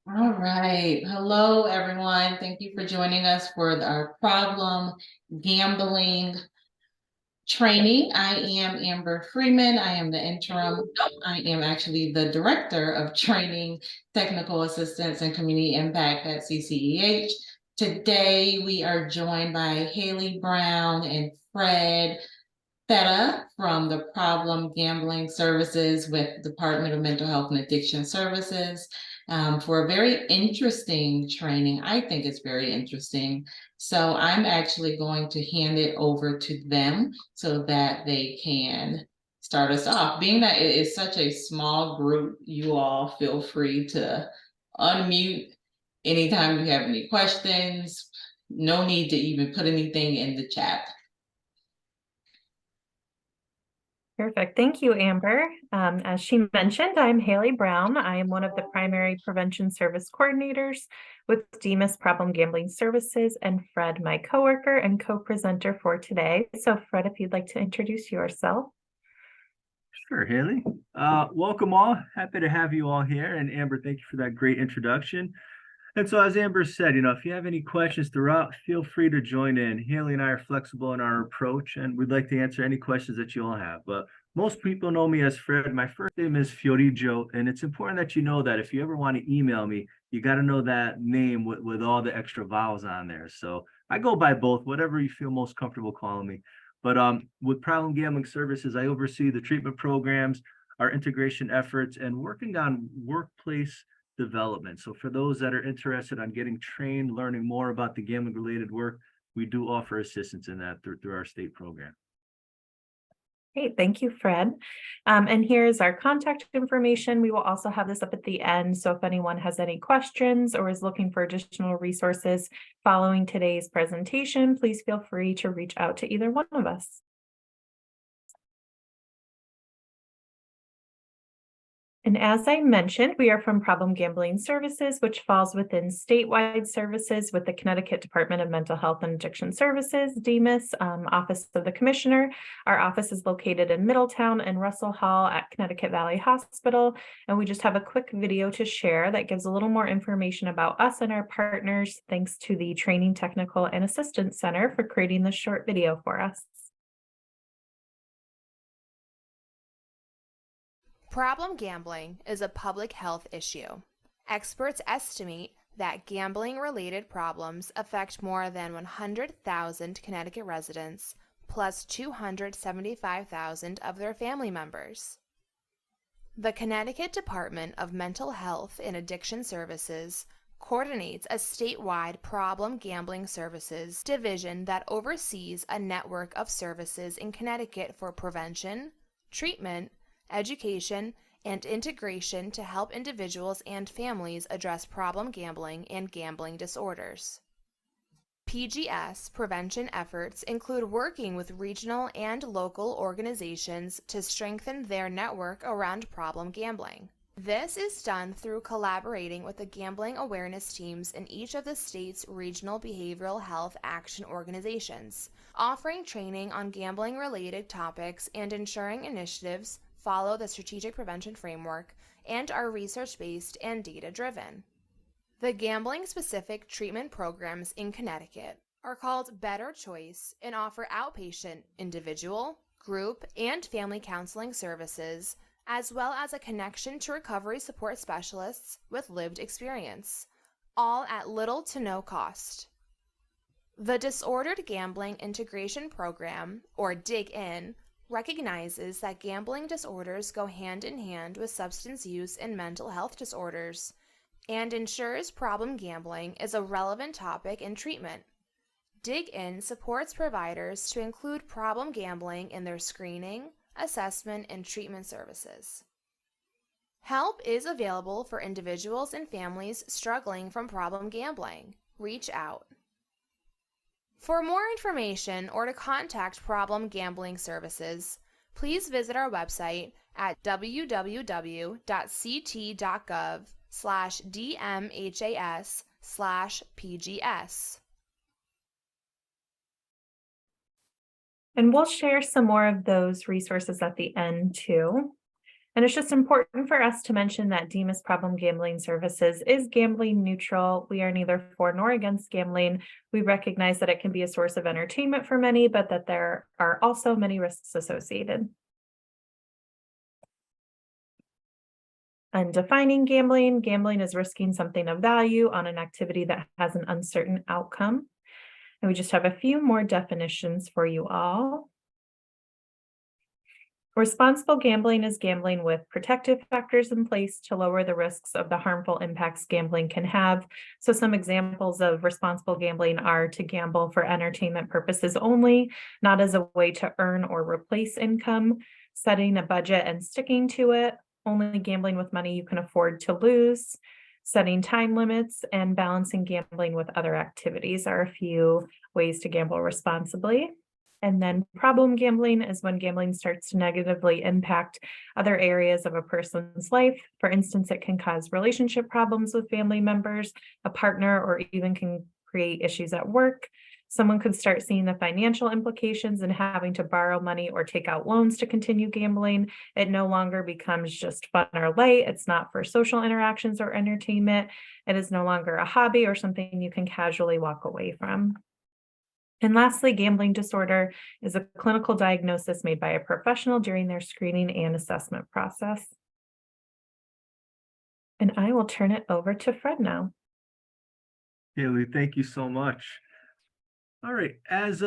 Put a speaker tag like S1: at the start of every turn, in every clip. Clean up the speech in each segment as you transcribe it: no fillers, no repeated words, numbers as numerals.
S1: All right. Hello, everyone. Thank you for joining us for our problem gambling training. I am Amber Freeman. I am the interim. I am actually the director of training, technical assistance, and community impact at CCEH. Today, we are joined by Haley Brown and Fred Theta from the Problem Gambling Services with Department of Mental Health and Addiction Services for a very interesting training. I think it's very interesting. So I'm actually going to hand it over to them so that they can start us off. Being that it is such a small group, you all feel free to unmute anytime you have any questions. No need to even put anything in the chat.
S2: Perfect. Thank you, Amber. As she mentioned, I'm Haley Brown. I am one of the primary prevention service coordinators with Demas Problem Gambling Services, and Fred, my coworker and co-presenter for today. So Fred, if you'd like to introduce yourself.
S3: Sure, Haley. Welcome all. Happy to have you all here. And Amber, thank you for that great introduction. And so as Amber said, if you have any questions throughout, feel free to join in. Haley and I are flexible in our approach, and we'd like to answer any questions that you all have. But most people know me as Fred. My first name is Fioriggio, and it's important that you know that if you ever want to email me, you got to know that name with all the extra vowels on there. So I go by both, whatever you feel most comfortable calling me. But with Problem Gambling Services, I oversee the treatment programs, our integration efforts, and working on workplace development. So for those that are interested on getting trained, learning more about the gambling related work, we do offer assistance in that through our state program.
S2: Great, thank you, Fred. And here's our contact information. We will also have this up at the end. So if anyone has any questions or is looking for additional resources following today's presentation, please feel free to reach out to either one of us. And as I mentioned, we are from Problem Gambling Services, which falls within statewide services with the Connecticut Department of Mental Health and Addiction Services, DEMAS, Office of the Commissioner. Our office is located in Middletown and Russell Hall at Connecticut Valley Hospital. And we just have a quick video to share that gives a little more information about us and our partners, thanks to the Training Technical and Assistance Center for creating this short video for us.
S4: Problem gambling is a public health issue. Experts estimate that gambling-related problems affect more than 100,000 Connecticut residents, plus 275,000 of their family members. The Connecticut Department of Mental Health and Addiction Services coordinates a statewide problem gambling services division that oversees a network of services in Connecticut for prevention, treatment, education, and integration to help individuals and families address problem gambling and gambling disorders. PGS prevention efforts include working with regional and local organizations to strengthen their network around problem gambling. This is done through collaborating with the gambling awareness teams in each of the state's regional behavioral health action organizations, offering training on gambling-related topics and ensuring initiatives follow the strategic prevention framework and are research-based and data-driven. The gambling-specific treatment programs in Connecticut are called Better Choice and offer outpatient, individual, group, and family counseling services, as well as a connection to recovery support specialists with lived experience, all at little to no cost. The Disordered Gambling Integration Program, or DIG-IN, recognizes that gambling disorders go hand in hand with substance use and mental health disorders, and ensures problem gambling is a relevant topic in treatment. DIG-IN supports providers to include problem gambling in their screening, assessment, and treatment services. Help is available for individuals and families struggling from problem gambling. Reach out. For more information or to contact Problem Gambling Services, please visit our website at www.ct.gov/DMHAS/PGS.
S2: And we'll share some more of those resources at the end too. And it's just important for us to mention that Demas Problem Gambling Services is gambling neutral. We are neither for nor against gambling. We recognize that it can be a source of entertainment for many, but that there are also many risks associated. And defining gambling, gambling is risking something of value on an activity that has an uncertain outcome. And we just have a few more definitions for you all. Responsible gambling is gambling with protective factors in place to lower the risks of the harmful impacts gambling can have. So some examples of responsible gambling are to gamble for entertainment purposes only, not as a way to earn or replace income, setting a budget and sticking to it, only gambling with money you can afford to lose, setting time limits, and balancing gambling with other activities are a few ways to gamble responsibly. And then problem gambling is when gambling starts to negatively impact other areas of a person's life. For instance, it can cause relationship problems with family members, a partner, or even can create issues at work. Someone could start seeing the financial implications and having to borrow money or take out loans to continue gambling. It no longer becomes just fun or light. It's not for social interactions or entertainment. It is no longer a hobby or something you can casually walk away from. And lastly, gambling disorder is a clinical diagnosis made by a professional during their screening and assessment process. And I will turn it over to Fred now.
S3: Haley, thank you so much. All right, as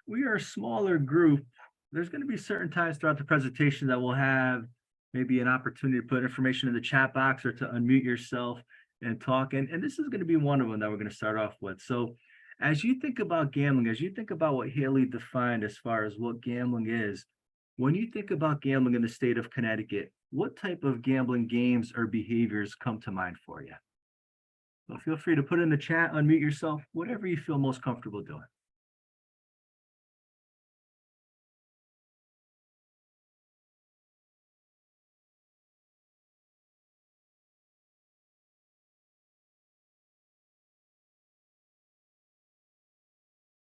S3: we are a smaller group, there's going to be certain times throughout the presentation that we'll have maybe an opportunity to put information in the chat box or to unmute yourself and talk. And this is going to be one of them that we're going to start off with. So as you think about gambling, as you think about what Haley defined as far as what gambling is, when you think about gambling in the state of Connecticut, what type of gambling games or behaviors come to mind for you? So feel free to put in the chat, unmute yourself, whatever you feel most comfortable doing.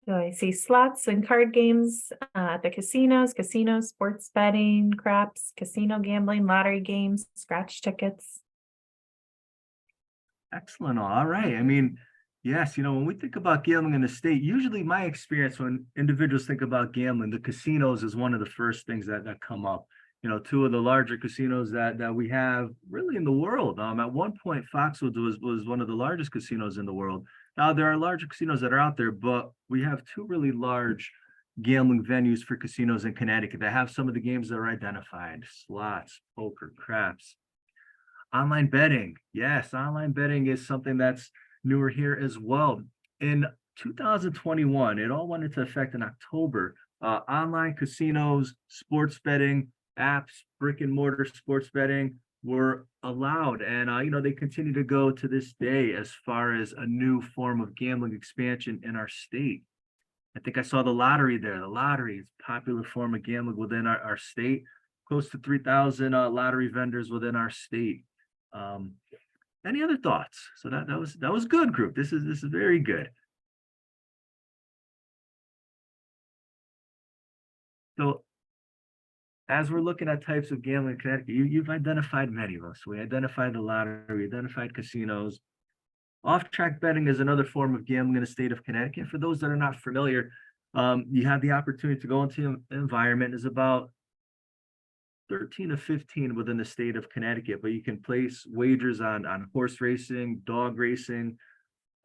S2: So I see slots and card games at the casinos, sports betting, craps, casino gambling, lottery games, scratch tickets.
S3: Excellent. All right. I mean, yes, when we think about gambling in the state, usually my experience when individuals think about gambling, the casinos is one of the first things that come up. Two of the larger casinos that we have really in the world. At one point, Foxwoods was one of the largest casinos in the world. Now there are larger casinos that are out there, but we have two really large gambling venues for casinos in Connecticut that have some of the games that are identified: slots, poker, craps. Online betting. Yes, online betting is something that's newer here as well. In 2021, it all went into effect in October. Online casinos, sports betting, apps, brick and mortar sports betting were allowed. And, they continue to go to this day as far as a new form of gambling expansion in our state. I think I saw the lottery there. The lottery is a popular form of gambling within our state. Close to 3,000 lottery vendors within our state. Any other thoughts? So that was good, group. This is very good. So as we're looking at types of gambling in Connecticut, you've identified many of us. We identified the lottery, we identified casinos. Off-track betting is another form of gambling in the state of Connecticut. For those that are not familiar, you have the opportunity to go into an environment. Is about 13 to 15 within the state of Connecticut, but you can place wagers on horse racing, dog racing,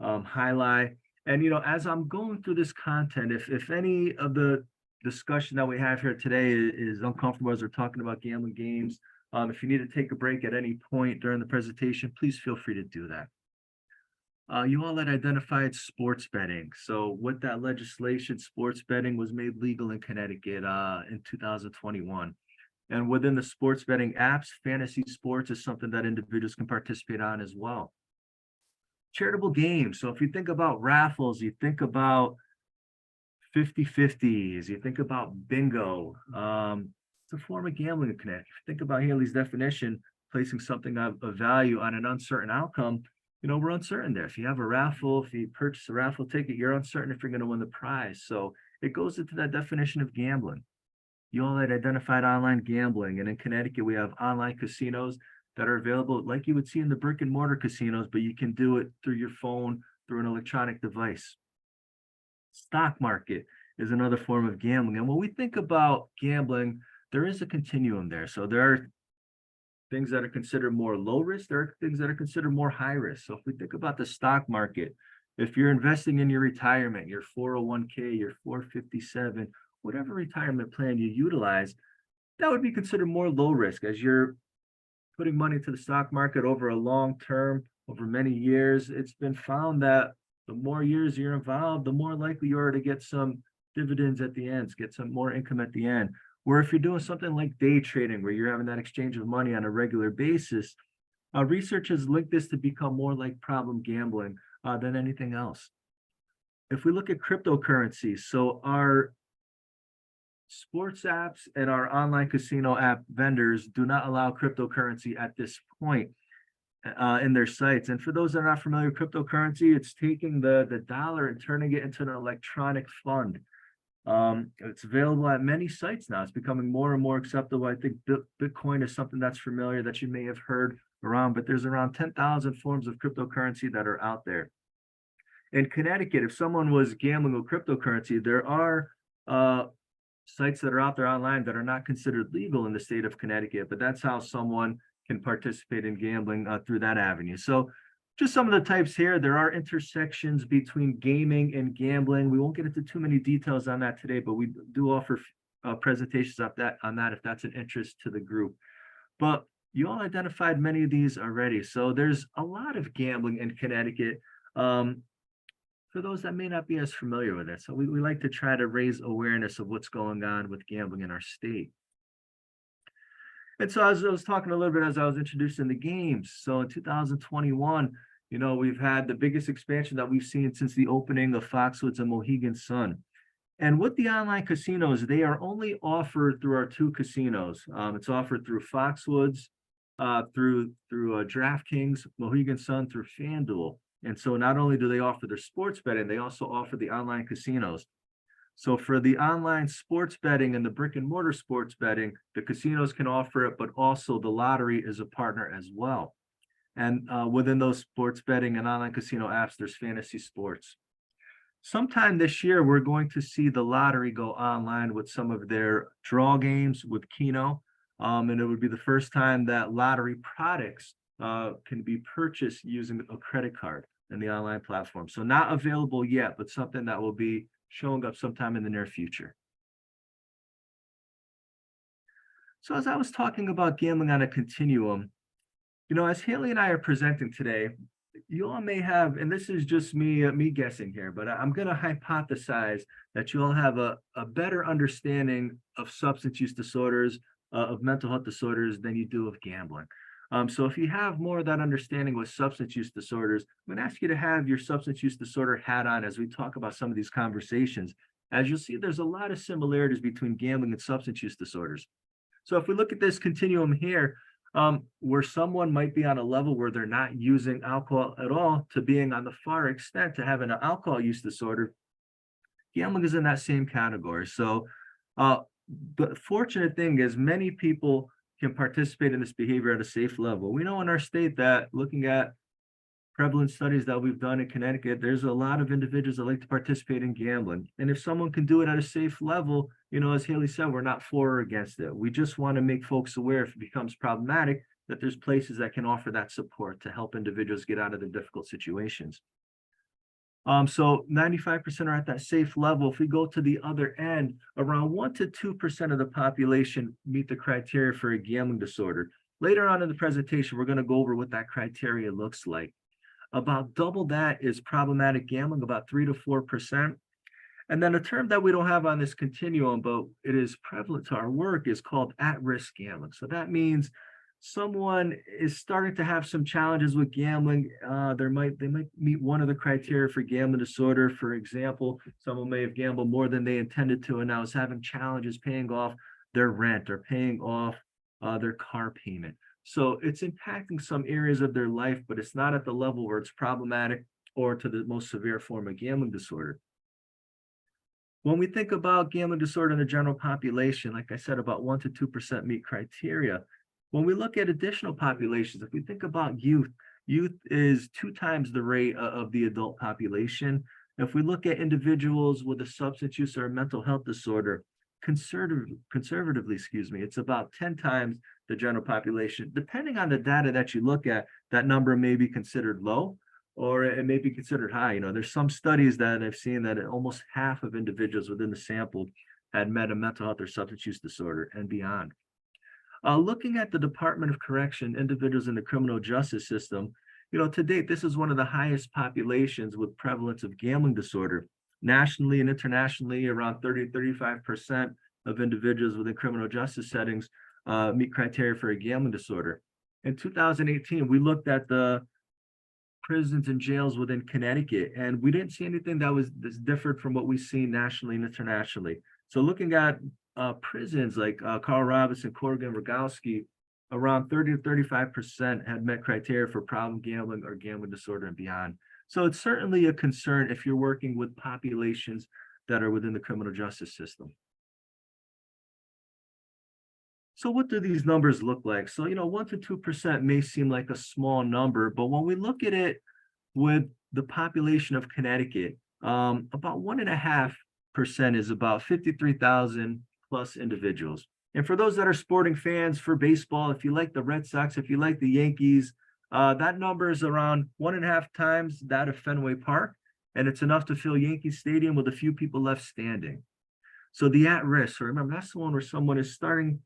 S3: highlight. And, as I'm going through this content, if any of the discussion that we have here today is uncomfortable as we're talking about gambling games, if you need to take a break at any point during the presentation, please feel free to do that. You all had identified sports betting. So with that legislation, sports betting was made legal in Connecticut in 2021. And within the sports betting apps, fantasy sports is something that individuals can participate on as well. Charitable games. So if you think about raffles, you think about 50/50s, you think about bingo. It's a form of gambling in Connecticut. If you think about Haley's definition, placing something of value on an uncertain outcome, we're uncertain there. If you have a raffle, if you purchase a raffle ticket, you're uncertain if you're going to win the prize. So it goes into that definition of gambling. you all had identified online gambling, and in Connecticut, we have online casinos that are available like you would see in the brick and mortar casinos, but you can do it through your phone, through an electronic device. Stock market is another form of gambling. And when we think about gambling, there is a continuum there. So there are things that are considered more low risk, there are things that are considered more high risk. So if we think about the stock market, if you're investing in your retirement, your 401k, your 457, whatever retirement plan you utilize, that would be considered more low risk as you're putting money to the stock market over a long term, over many years. It's been found that the more years you're involved, the more likely you are to get some dividends at the end, get some more income at the end. Where if you're doing something like day trading, where you're having that exchange of money on a regular basis, research has linked this to become more like problem gambling than anything else. If we look at cryptocurrencies, so our sports apps and our online casino app vendors do not allow cryptocurrency at this point in their sites. And for those that are not familiar with cryptocurrency, it's taking the dollar and turning it into an electronic fund. It's available at many sites now. It's becoming more and more acceptable. I think Bitcoin is something that's familiar that you may have heard around, but there's around 10,000 forms of cryptocurrency that are out there. In Connecticut, if someone was gambling with cryptocurrency, there are sites that are out there online that are not considered legal in the state of Connecticut, but that's how someone can participate in gambling through that avenue. So just some of the types here, there are intersections between gaming and gambling. We won't get into too many details on that today, but we do offer presentations on that if that's an interest to the group. But you all identified many of these already. So there's a lot of gambling in Connecticut. For those that may not be as familiar with it. So we like to try to raise awareness of what's going on with gambling in our state. And so as I was talking a little bit as I was introducing the games, so in 2021, we've had the biggest expansion that we've seen since the opening of Foxwoods and Mohegan Sun. And with the online casinos, they are only offered through our two casinos. It's offered through Foxwoods, through DraftKings, Mohegan Sun through FanDuel. And so not only do they offer their sports betting, they also offer the online casinos. So for the online sports betting and the brick and mortar sports betting, the casinos can offer it, but also the lottery is a partner as well. And within those sports betting and online casino apps, there's fantasy sports. Sometime this year, we're going to see the lottery go online with some of their draw games with Keno. And it would be the first time that lottery products can be purchased using a credit card in the online platform. So not available yet, but something that will be showing up sometime in the near future. So as I was talking about gambling on a continuum, as Haley and I are presenting today, you all may have, and this is just me guessing here, but I'm going to hypothesize that you all have a better understanding of substance use disorders, of mental health disorders than you do of gambling. So if you have more of that understanding with substance use disorders, I'm going to ask you to have your substance use disorder hat on as we talk about some of these conversations. As you'll see, there's a lot of similarities between gambling and substance use disorders. So if we look at this continuum here, where someone might be on a level where they're not using alcohol at all to being on the far extent to having an alcohol use disorder, gambling is in that same category. So the fortunate thing is many people can participate in this behavior at a safe level. We know in our state that looking at prevalent studies that we've done in Connecticut, there's a lot of individuals that like to participate in gambling. And if someone can do it at a safe level, as Haley said, we're not for or against it. We just want to make folks aware if it becomes problematic that there's places that can offer that support to help individuals get out of the difficult situations. So 95% are at that safe level. If we go to the other end, around 1 to 2% of the population meet the criteria for a gambling disorder. Later on in the presentation, we're going to go over what that criteria looks like. About double that is problematic gambling, about 3 to 4%. And then a term that we don't have on this continuum, but it is prevalent to our work, is called at-risk gambling. So that means someone is starting to have some challenges with gambling. They might meet one of the criteria for gambling disorder. For example, someone may have gambled more than they intended to and now is having challenges paying off their rent or paying off their car payment. So it's impacting some areas of their life, but it's not at the level where it's problematic or to the most severe form of gambling disorder. When we think about gambling disorder in the general population, like I said, about 1 to 2% meet criteria. When we look at additional populations, if we think about youth, youth is 2 times the rate of the adult population. If we look at individuals with a substance use or a mental health disorder, conservatively, it's about 10 times the general population. Depending on the data that you look at, that number may be considered low, or it may be considered high. You know, there's some studies that I've seen that almost half of individuals within the sample had met a mental health or substance use disorder and beyond. Looking at the Department of Correction, individuals in the criminal justice system, you know, to date, this is one of the highest populations with prevalence of gambling disorder. Nationally and internationally, around 30-35% of individuals within criminal justice settings meet criteria for a gambling disorder. In 2018, we looked at the prisons and jails within Connecticut, and we didn't see anything that's different from what we see nationally and internationally. So looking at prisons like Carl Robinson, Corrigan, Rogowski, around 30-35% had met criteria for problem gambling or gambling disorder and beyond. So it's certainly a concern if you're working with populations that are within the criminal justice system. So what do these numbers look like? So, you know, 1 to 2% may seem like a small number, but when we look at it with the population of Connecticut, about 1.5% is about 53,000 plus individuals. And for those that are sporting fans for baseball, if you like the Red Sox, if you like the Yankees, that number is around 1.5 times that of Fenway Park, and it's enough to fill Yankee Stadium with a few people left standing. So the at-risk, so remember, that's the one where someone is starting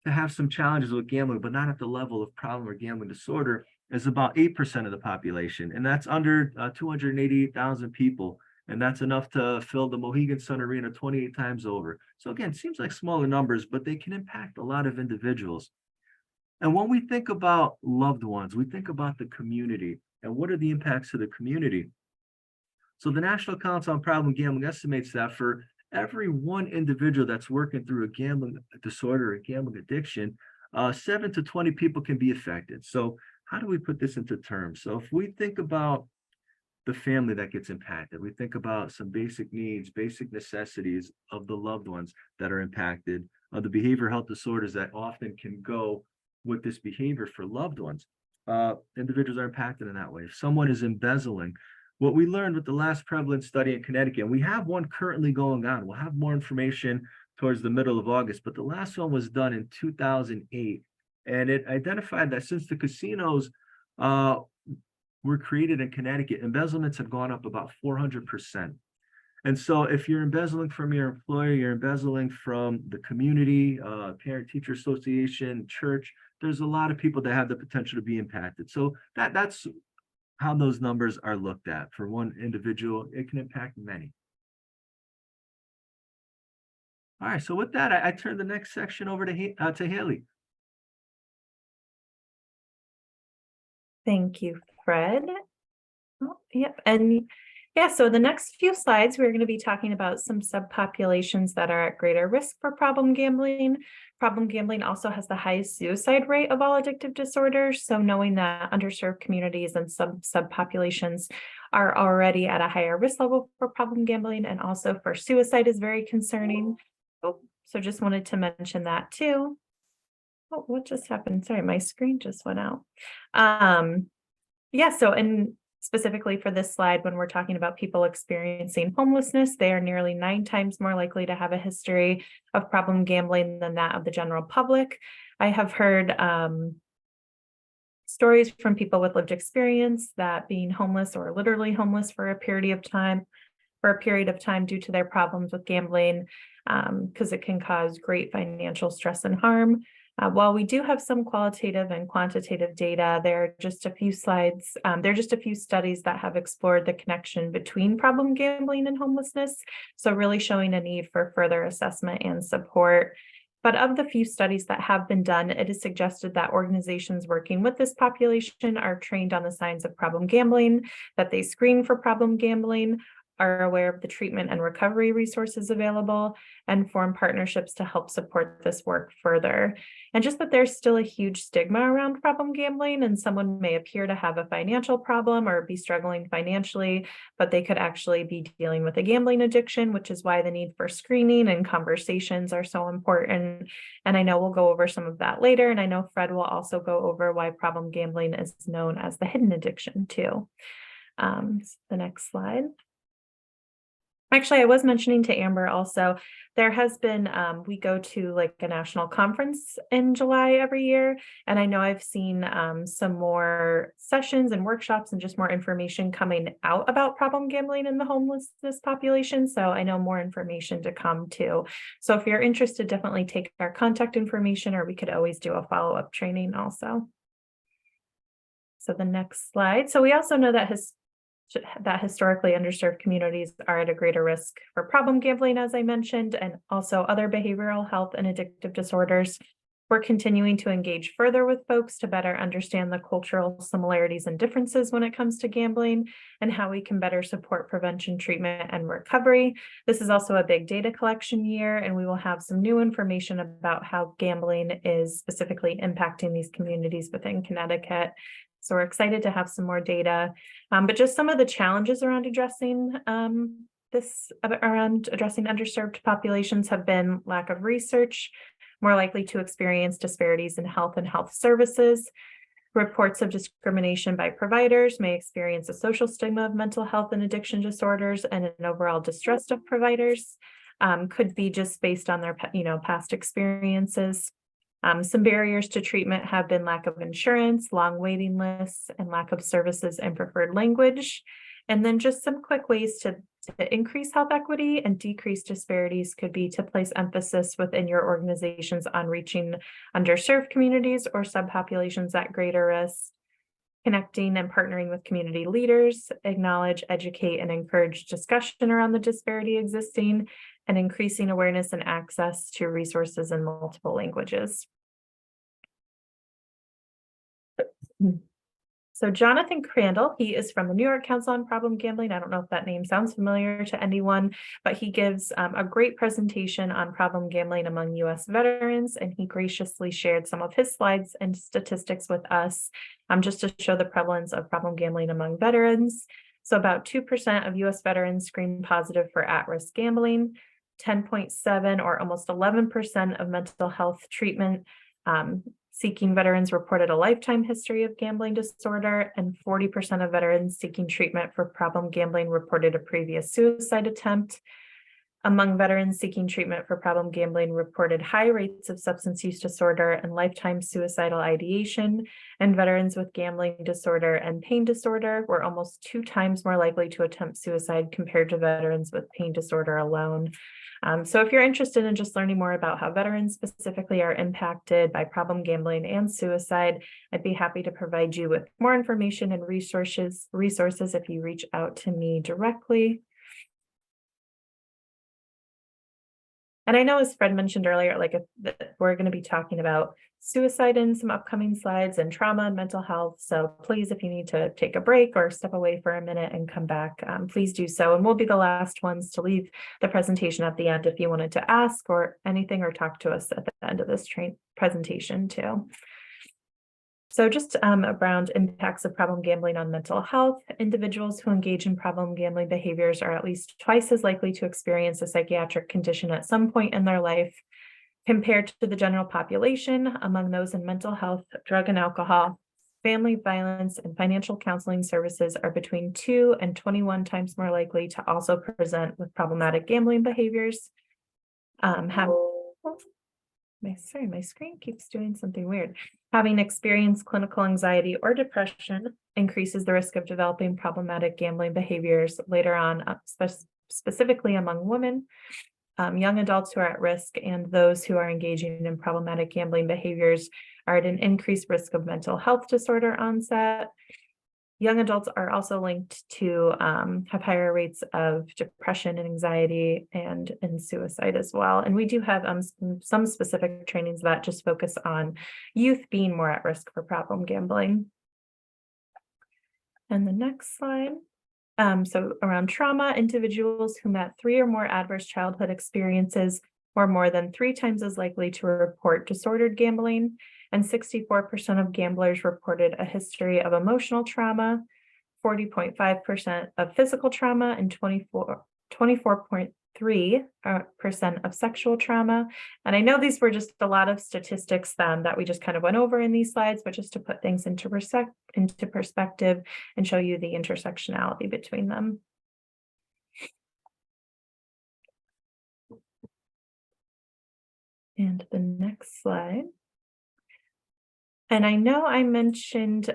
S3: to have some challenges with gambling, but not at the level of problem or gambling disorder, is about 8% of the population, and that's under 288,000 people. And that's enough to fill the Mohegan Sun Arena 28 times over. So again, it seems like smaller numbers, but they can impact a lot of individuals. And when we think about loved ones, we think about the community and what are the impacts to the community. So the National Council on Problem Gambling estimates that for every one individual that's working through a gambling disorder, a gambling addiction, 7 to 20 people can be affected. So how do we put this into terms? So if we think about the family that gets impacted, we think about some basic needs, basic necessities of the loved ones that are impacted, the behavioral health disorders that often can go with this behavior for loved ones. Individuals are impacted in that way. If someone is embezzling, what we learned with the last prevalent study in Connecticut, and we have one currently going on, we'll have more information towards the middle of August, but the last one was done in 2008, and it identified that since the casinos were created in Connecticut, embezzlements have gone up about 400%. And so if you're embezzling from your employer, you're embezzling from the community, parent-teacher association, church, there's a lot of people that have the potential to be impacted. So that's how those numbers are looked at. For one individual, it can impact many. All right, so with that, I turn the next section over to Haley.
S2: Thank you, Fred. Oh, yep, and yeah, so the next few slides, we're going to be talking about some subpopulations that are at greater risk for problem gambling. Problem gambling also has the highest suicide rate of all addictive disorders. So knowing that underserved communities and subpopulations are already at a higher risk level for problem gambling and also for suicide is very concerning. Oh, so just wanted to mention that too. Oh, what just happened? Sorry, my screen just went out. Yeah, so and specifically for this slide, when we're talking about people experiencing homelessness, they are nearly 9 times more likely to have a history of problem gambling than that of the general public. I have heard stories from people with lived experience that being homeless or literally homeless for a period of time due to their problems with gambling, because it can cause great financial stress and harm. While we do have some qualitative and quantitative data, there are just a few slides. There are just a few studies that have explored the connection between problem gambling and homelessness. So really showing a need for further assessment and support. But of the few studies that have been done, it is suggested that organizations working with this population are trained on the signs of problem gambling, that they screen for problem gambling, are aware of the treatment and recovery resources available, and form partnerships to help support this work further. And just that there's still a huge stigma around problem gambling, and someone may appear to have a financial problem or be struggling financially, but they could actually be dealing with a gambling addiction, which is why the need for screening and conversations are so important. And I know we'll go over some of that later, and I know Fred will also go over why problem gambling is known as the hidden addiction too. The next slide. Actually, I was mentioning to Amber also, there has been, we go to like a national conference in July every year. And I know I've seen some more sessions and workshops and just more information coming out about problem gambling in the homelessness population. So I know more information to come too. So if you're interested, definitely take our contact information, or we could always do a follow-up training also. So the next slide. So we also know that historically underserved communities are at a greater risk for problem gambling, as I mentioned, and also other behavioral health and addictive disorders. We're continuing to engage further with folks to better understand the cultural similarities and differences when it comes to gambling and how we can better support prevention, treatment, and recovery. This is also a big data collection year, and we will have some new information about how gambling is specifically impacting these communities within Connecticut. So we're excited to have some more data, but just some of the challenges around addressing addressing underserved populations have been lack of research, more likely to experience disparities in health and health services. Reports of discrimination by providers may experience a social stigma of mental health and addiction disorders, and an overall distrust of providers could be just based on their past experiences. Some barriers to treatment have been lack of insurance, long waiting lists, and lack of services and preferred language. And then just some quick ways to increase health equity and decrease disparities could be to place emphasis within your organizations on reaching underserved communities or subpopulations at greater risk, connecting and partnering with community leaders, acknowledge, educate, and encourage discussion around the disparity existing, and increasing awareness and access to resources in multiple languages. So Jonathan Crandall, he is from the New York Council on Problem Gambling. I don't know if that name sounds familiar to anyone, but he gives a great presentation on problem gambling among U.S. veterans, and he graciously shared some of his slides and statistics with us just to show the prevalence of problem gambling among veterans. So about 2% of U.S. veterans screen positive for at-risk gambling, 10.7 or almost 11% of mental health treatment seeking veterans reported a lifetime history of gambling disorder, and 40% of veterans seeking treatment for problem gambling reported a previous suicide attempt. Among veterans seeking treatment for problem gambling reported high rates of substance use disorder and lifetime suicidal ideation, and veterans with gambling disorder and pain disorder were almost 2 times more likely to attempt suicide compared to veterans with pain disorder alone. So if you're interested in just learning more about how veterans specifically are impacted by problem gambling and suicide, I'd be happy to provide you with more information and resources if you reach out to me directly. And I know, as Fred mentioned earlier, we're going to be talking about suicide in some upcoming slides and trauma and mental health. So please, if you need to take a break or step away for a minute and come back, please do so. And we'll be the last ones to leave the presentation at the end if you wanted to ask or anything or talk to us at the end of this presentation too. So just around impacts of problem gambling on mental health, individuals who engage in problem gambling behaviors are at least twice as likely to experience a psychiatric condition at some point in their life compared to the general population. Among those in mental health, drug and alcohol, family violence, and financial counseling services are between 2 and 21 times more likely to also present with problematic gambling behaviors. My screen keeps doing something weird. Having experienced clinical anxiety or depression increases the risk of developing problematic gambling behaviors later on, specifically among women, young adults who are at risk, and those who are engaging in problematic gambling behaviors are at an increased risk of mental health disorder onset. Young adults are also linked to have higher rates of depression and anxiety and suicide as well. And we do have some specific trainings that just focus on youth being more at risk for problem gambling. And the next slide. So around trauma, individuals who met 3 or more adverse childhood experiences were more than 3 times as likely to report disordered gambling, and 64% of gamblers reported a history of emotional trauma, 40.5% of physical trauma, and 24.3% of sexual trauma. And I know these were just a lot of statistics that we just kind of went over in these slides, but just to put things into perspective and show you the intersectionality between them. And the next slide. And I know I mentioned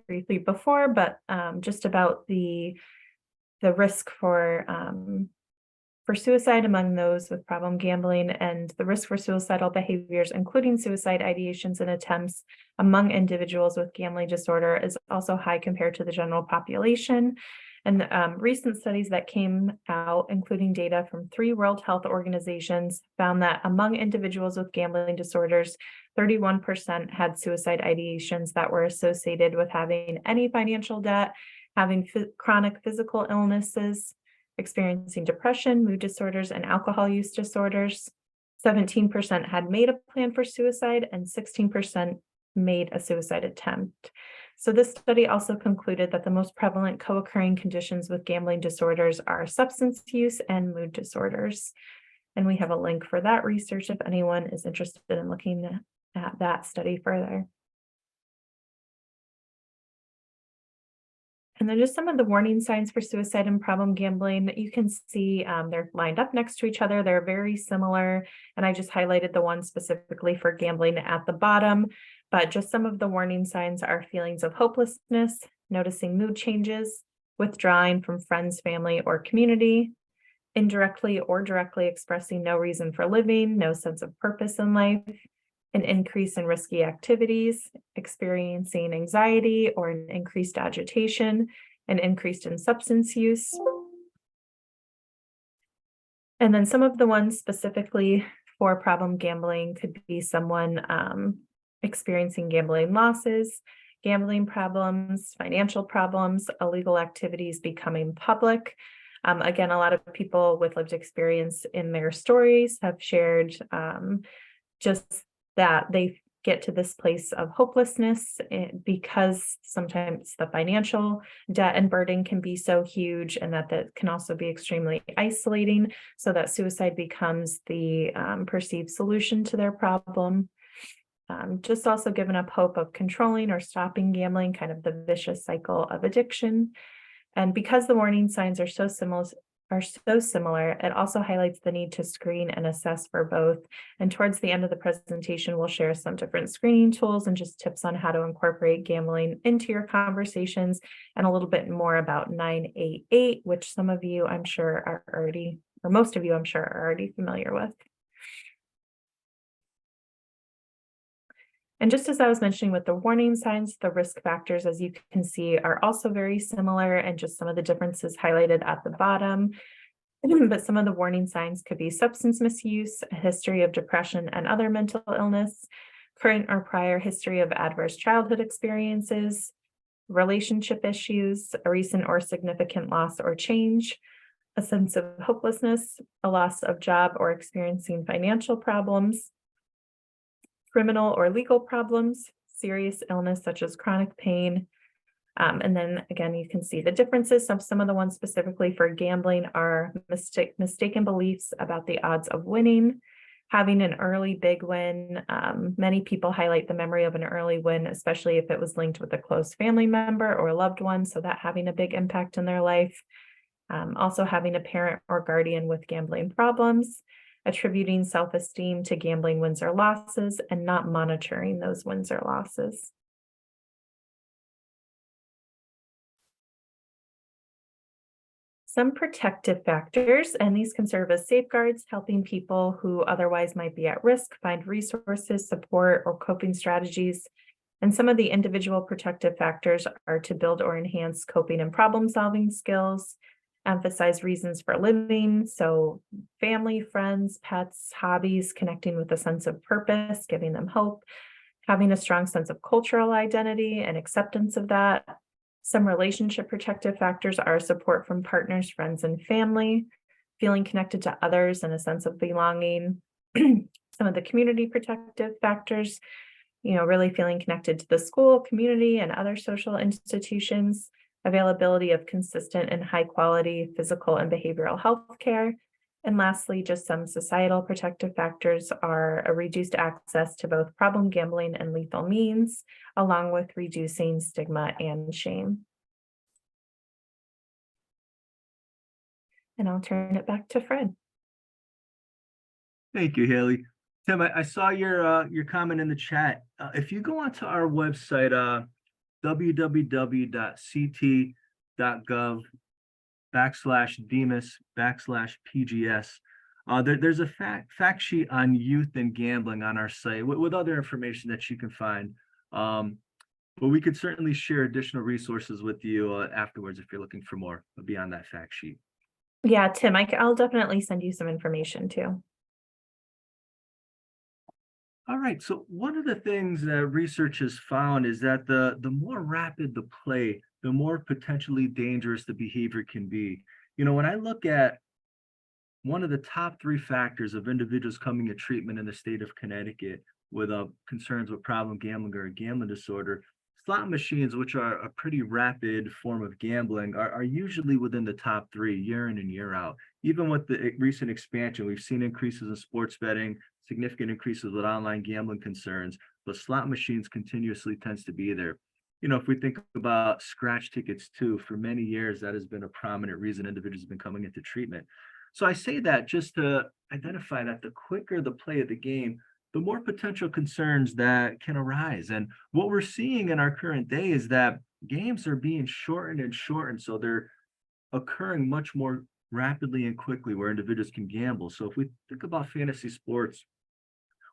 S2: briefly before, but just about the risk for suicide among those with problem gambling, and the risk for suicidal behaviors, including suicide ideations and attempts among individuals with gambling disorder, is also high compared to the general population. And recent studies that came out, including data from 3 World Health Organizations, found that among individuals with gambling disorders, 31% had suicide ideations that were associated with having any financial debt, having chronic physical illnesses, experiencing depression, mood disorders, and alcohol use disorders. 17% had made a plan for suicide, and 16% made a suicide attempt. So this study also concluded that the most prevalent co-occurring conditions with gambling disorders are substance use and mood disorders. And we have a link for that research if anyone is interested in looking at that study further. And then just some of the warning signs for suicide and problem gambling. You can see they're lined up next to each other. They're very similar. And I just highlighted the one specifically for gambling at the bottom. But just some of the warning signs are feelings of hopelessness, noticing mood changes, withdrawing from friends, family, or community, indirectly or directly expressing no reason for living, no sense of purpose in life, an increase in risky activities, experiencing anxiety or an increased agitation, an increase in substance use. And then some of the ones specifically for problem gambling could be someone experiencing gambling losses, gambling problems, financial problems, illegal activities becoming public. Again, a lot of people with lived experience in their stories have shared just that they get to this place of hopelessness because sometimes the financial debt and burden can be so huge, and that can also be extremely isolating, so that suicide becomes the perceived solution to their problem. Just also given up hope of controlling or stopping gambling, kind of the vicious cycle of addiction. And because the warning signs are so similar, it also highlights the need to screen and assess for both. And towards the end of the presentation, we'll share some different screening tools and just tips on how to incorporate gambling into your conversations, and a little bit more about 988, which some of you I'm sure are already, or most of you I'm sure are already familiar with. And just as I was mentioning with the warning signs, the risk factors, as you can see, are also very similar, and just some of the differences highlighted at the bottom. But some of the warning signs could be substance misuse, a history of depression and other mental illness, current or prior history of adverse childhood experiences, relationship issues, a recent or significant loss or change, a sense of hopelessness, a loss of job or experiencing financial problems, criminal or legal problems, serious illness such as chronic pain. And then again, you can see the differences. Some of the ones specifically for gambling are mistaken beliefs about the odds of winning, having an early big win. Many people highlight the memory of an early win, especially if it was linked with a close family member or a loved one, so that having a big impact in their life. Also having a parent or guardian with gambling problems, attributing self-esteem to gambling wins or losses, and not monitoring those wins or losses. Some protective factors, and these can serve as safeguards, helping people who otherwise might be at risk find resources, support, or coping strategies. And some of the individual protective factors are to build or enhance coping and problem-solving skills, emphasize reasons for living, so family, friends, pets, hobbies, connecting with a sense of purpose, giving them hope, having a strong sense of cultural identity and acceptance of that, Some relationship protective factors are support from partners, friends, and family, feeling connected to others and a sense of belonging. Some of the community protective factors, really feeling connected to the school, community, and other social institutions, availability of consistent and high quality physical and behavioral health care. And lastly, just some societal protective factors are a reduced access to both problem gambling and lethal means, along with reducing stigma and shame. And I'll turn it back to Fred.
S3: Thank you, Haley. Tim, I saw your comment in the chat. If you go onto our website, www.ct.gov/Demas/PGS, there's a fact sheet on youth and gambling on our site with other information that you can find. But we could certainly share additional resources with you afterwards if you're looking for more beyond that fact sheet.
S2: Yeah, Tim, I'll definitely send you some information too.
S3: All right, so one of the things that research has found is that the more rapid the play, the more potentially dangerous the behavior can be. When I look at one of the top 3 factors of individuals coming to treatment in the state of Connecticut with concerns with problem gambling or a gambling disorder, slot machines, which are a pretty rapid form of gambling, are usually within the top 3 year in and year out. Even with the recent expansion, we've seen increases in sports betting, significant increases with online gambling concerns, but slot machines continuously tends to be there. If we think about scratch tickets too, for many years, that has been a prominent reason individuals have been coming into treatment. So I say that just to identify that the quicker the play of the game, the more potential concerns that can arise. And what we're seeing in our current day is that games are being shortened and shortened. So they're occurring much more rapidly and quickly where individuals can gamble. So if we think about fantasy sports,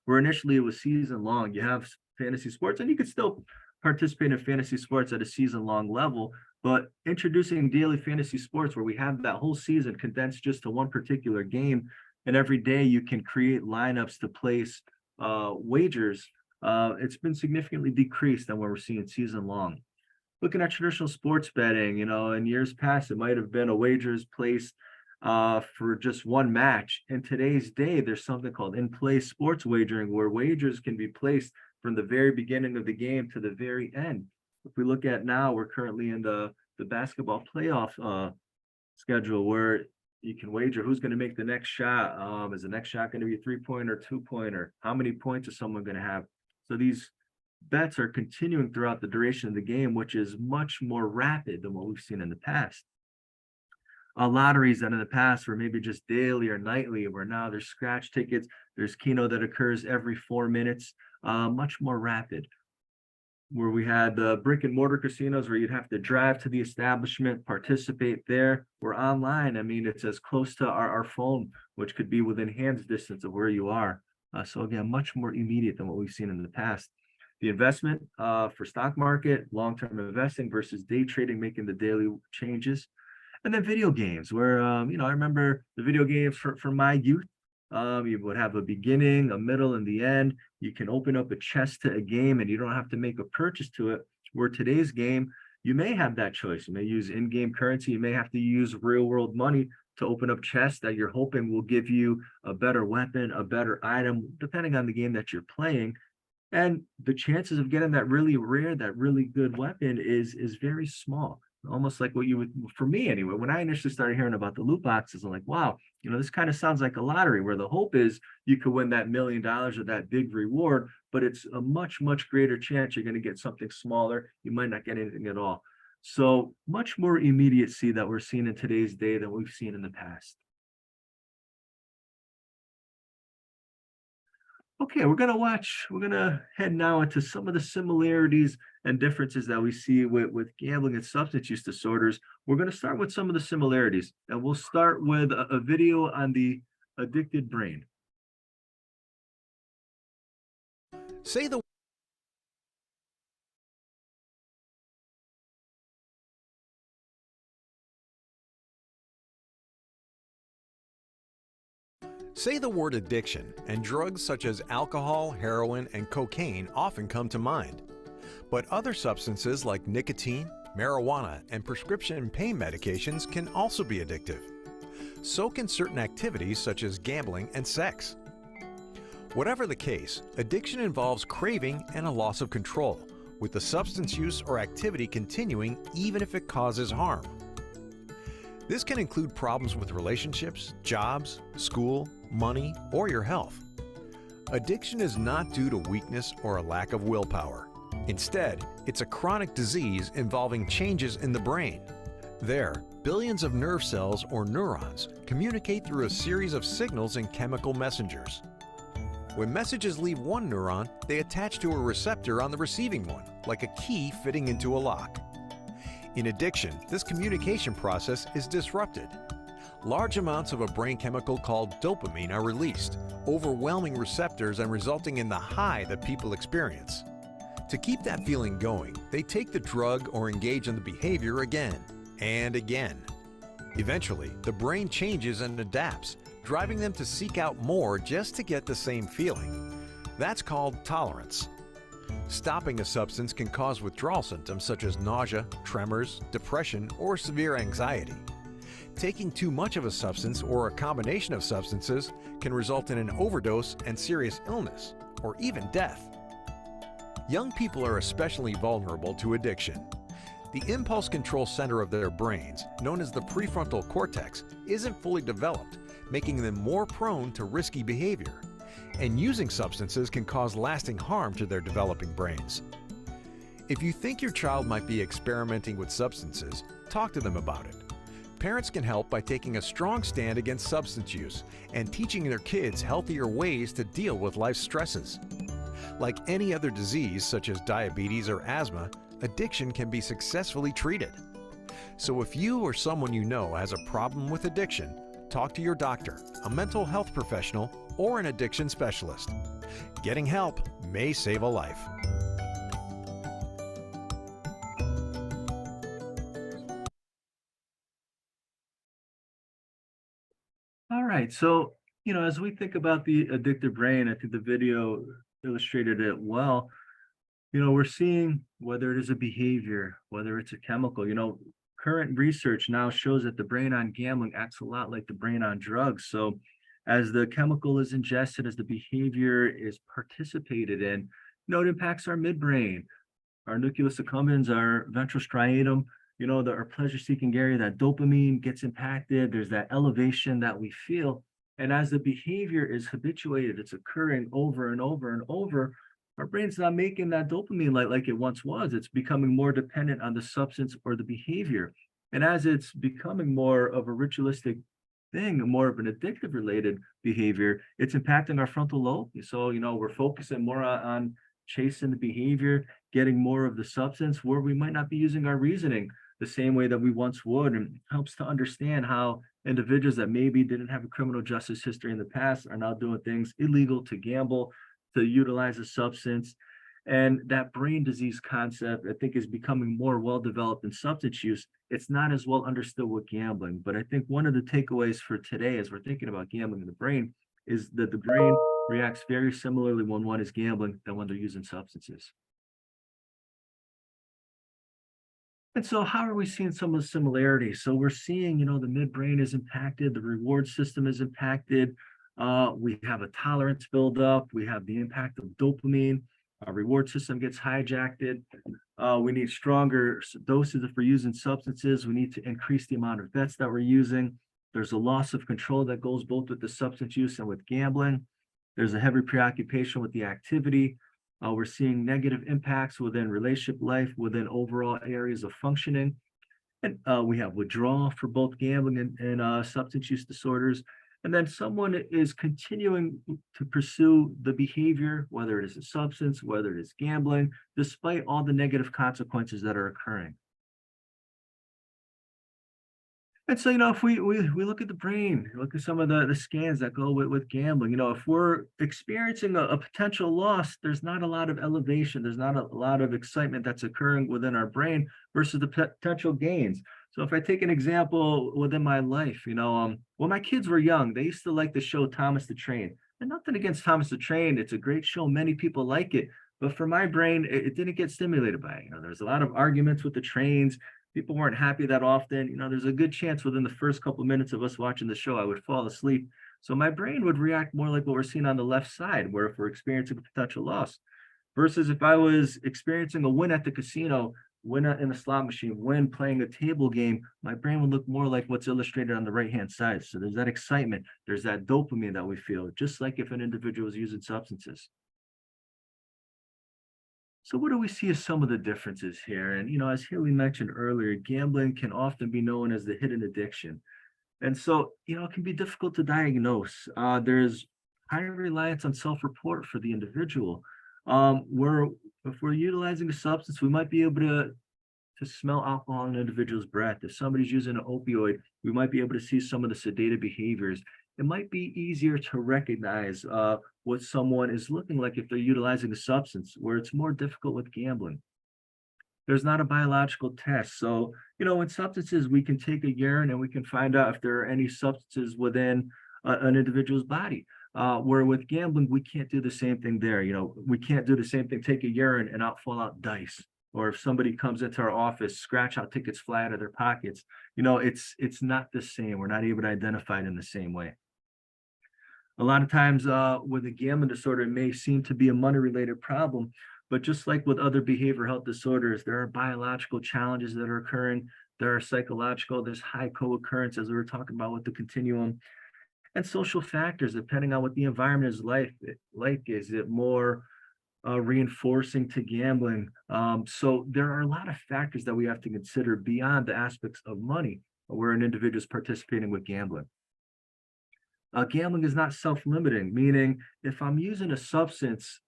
S3: where initially it was season long, you have fantasy sports and you could still participate in fantasy sports at a season long level, but introducing daily fantasy sports where we have that whole season condensed just to one particular game, and every day you can create lineups to place wagers, it's been significantly decreased than what we're seeing season long. Looking at traditional sports betting, in years past, it might have been a wagers placed for just one match. In today's day, there's something called in-play sports wagering, where wagers can be placed from the very beginning of the game to the very end. If we look at now, we're currently in the basketball playoff schedule where you can wager who's going to make the next shot. Is the next shot going to be a 3-pointer, 2-pointer? How many points is someone going to have? So these bets are continuing throughout the duration of the game, which is much more rapid than what we've seen in the past. Lotteries that in the past were maybe just daily or nightly, where now there's scratch tickets, there's Keno that occurs every 4 minutes, much more rapid. Where we had the brick and mortar casinos where you'd have to drive to the establishment, participate there. We're online. I mean, it's as close to our phone, which could be within hands distance of where you are. So again, much more immediate than what we've seen in the past. The investment for stock market, long-term investing versus day trading, making the daily changes. And then video games where, I remember the video games for my youth. You would have a beginning, a middle, and the end. You can open up a chest to a game and you don't have to make a purchase to it. Where today's game, you may have that choice. You may use in-game currency. You may have to use real-world money to open up chests that you're hoping will give you a better weapon, a better item, depending on the game that you're playing. And the chances of getting that really rare, that really good weapon is very small. Almost like what you would, for me anyway, when I initially started hearing about the loot boxes, I'm like, wow, this kind of sounds like a lottery where the hope is you could win that $1 million or that big reward, but it's a much, much greater chance you're going to get something smaller. You might not get anything at all. So much more immediacy that we're seeing in today's day than we've seen in the past. Okay, we're gonna head now into some of the similarities and differences that we see with gambling and substance use disorders. We're gonna start with some of the similarities, and we'll start with a video on the addicted brain.
S5: Say the word addiction, and drugs such as alcohol, heroin, and cocaine often come to mind. But other substances like nicotine, Marijuana and prescription pain medications can also be addictive. So can certain activities such as gambling and sex. Whatever the case, addiction involves craving and a loss of control, with the substance use or activity continuing even if it causes harm. This can include problems with relationships, jobs, school, money, or your health. Addiction is not due to weakness or a lack of willpower. Instead, it's a chronic disease involving changes in the brain. There, billions of nerve cells or neurons communicate through a series of signals and chemical messengers. When messages leave one neuron, they attach to a receptor on the receiving one, like a key fitting into a lock. In addiction, this communication process is disrupted. Large amounts of a brain chemical called dopamine are released, overwhelming receptors and resulting in the high that people experience. To keep that feeling going, they take the drug or engage in the behavior again and again. Eventually, the brain changes and adapts, driving them to seek out more just to get the same feeling. That's called tolerance. Stopping a substance can cause withdrawal symptoms such as nausea, tremors, depression, or severe anxiety. Taking too much of a substance or a combination of substances can result in an overdose and serious illness, or even death. Young people are especially vulnerable to addiction. The impulse control center of their brains, known as the prefrontal cortex, isn't fully developed, making them more prone to risky behavior. And using substances can cause lasting harm to their developing brains. If you think your child might be experimenting with substances, talk to them about it. Parents can help by taking a strong stand against substance use and teaching their kids healthier ways to deal with life's stresses. Like any other disease, such as diabetes or asthma, addiction can be successfully treated. So if you or someone you know has a problem with addiction, talk to your doctor, a mental health professional, or an addiction specialist. Getting help may save a life.
S3: All right, so, as we think about the addictive brain, I think the video illustrated it well. We're seeing whether it is a behavior, whether it's a chemical, current research now shows that the brain on gambling acts a lot like the brain on drugs. So as the chemical is ingested, as the behavior is participated in, it impacts our midbrain, our nucleus accumbens, our ventral striatum, our pleasure-seeking area, that dopamine gets impacted. There's that elevation that we feel. And as the behavior is habituated, it's occurring over and over and over, our brain's not making that dopamine like it once was. It's becoming more dependent on the substance or the behavior. And as it's becoming more of a ritualistic thing, more of an addictive related behavior, it's impacting our frontal lobe. So, we're focusing more on chasing the behavior, getting more of the substance, where we might not be using our reasoning the same way that we once would. And it helps to understand how individuals that maybe didn't have a criminal justice history in the past are now doing things illegal, to gamble, to utilize a substance. And that brain disease concept, I think, is becoming more well-developed in substance use. It's not as well understood with gambling, but I think one of the takeaways for today, as we're thinking about gambling in the brain, is that the brain reacts very similarly when one is gambling than when they're using substances. And so how are we seeing some of the similarities? So we're seeing, the midbrain is impacted, the reward system is impacted. We have a tolerance buildup. We have the impact of dopamine. Our reward system gets hijacked. We need stronger doses if we're using substances. We need to increase the amount of bets that we're using. There's a loss of control that goes both with the substance use and with gambling. There's a heavy preoccupation with the activity. We're seeing negative impacts within relationship life, within overall areas of functioning. And we have withdrawal for both gambling and substance use disorders. And then someone is continuing to pursue the behavior, whether it is a substance, whether it is gambling, despite all the negative consequences that are occurring. And so, if we look at the brain, look at some of the scans that go with gambling, if we're experiencing a potential loss, there's not a lot of elevation. There's not a lot of excitement that's occurring within our brain versus the potential gains. So if I take an example within my life, when my kids were young, they used to like the show Thomas the Train. And nothing against Thomas the Train. It's a great show. Many people like it. But for my brain, it didn't get stimulated by it. There's a lot of arguments with the trains. People weren't happy that often. There's a good chance within the first couple of minutes of us watching the show, I would fall asleep. So my brain would react more like what we're seeing on the left side, where if we're experiencing a potential loss, versus if I was experiencing a win at the casino, win in a slot machine, win playing a table game, my brain would look more like what's illustrated on the right-hand side. So there's that excitement, there's that dopamine that we feel, just like if an individual is using substances. So what do we see as some of the differences here? And, as Haley mentioned earlier, gambling can often be known as the hidden addiction. And so, it can be difficult to diagnose. There's high reliance on self-report for the individual. Where if we're utilizing a substance, we might be able to smell alcohol in an individual's breath. If somebody's using an opioid, we might be able to see some of the sedated behaviors. It might be easier to recognize what someone is looking like if they're utilizing a substance, where it's more difficult with gambling. There's not a biological test. So, in substances, we can take a urine and we can find out if there are any substances within an individual's body. Where with gambling, we can't do the same thing there. We can't do the same thing, take a urine and out fall out dice. Or if somebody comes into our office, scratch out tickets fly out of their pockets, it's not the same. We're not able to identify it in the same way. A lot of times with a gambling disorder, it may seem to be a money-related problem, but just like with other behavioral health disorders, there are biological challenges that are occurring. There are psychological, there's high co-occurrence, as we were talking about with the continuum, and social factors, depending on what the environment is like. Is it more reinforcing to gambling? So there are a lot of factors that we have to consider beyond the aspects of money where an individual is participating with gambling. Gambling is not self-limiting, meaning if I'm using a substance,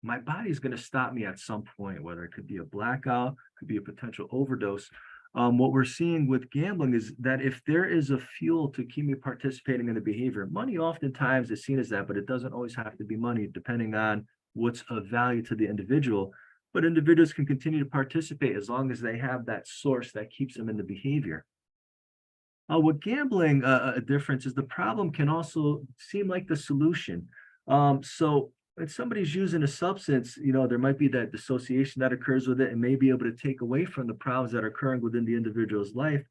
S3: my body's going to stop me at some point, whether it could be a blackout, could be a potential overdose. What we're seeing with gambling is that if there is a fuel to keep me participating in the behavior, money oftentimes is seen as that, but it doesn't always have to be money, depending on what's of value to the individual. But individuals can continue to participate as long as they have that source that keeps them in the behavior. With gambling, a difference is the problem can also seem like the solution. So if somebody's using a substance, there might be that dissociation that occurs with it and may be able to take away from the problems that are occurring within the individual's life.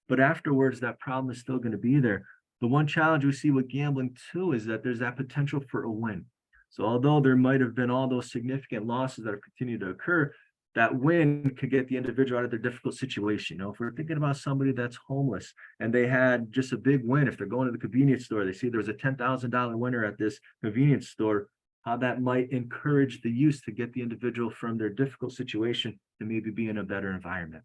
S3: But afterwards, that problem is still going to be there. The one challenge we see with gambling too is that there's that potential for a win. So although there might have been all those significant losses that have continued to occur, that win could get the individual out of their difficult situation. If we're thinking about somebody that's homeless and they had just a big win, if they're going to the convenience store, they see there was a $10,000 winner at this convenience store, how that might encourage the use to get the individual from their difficult situation to maybe be in a better environment.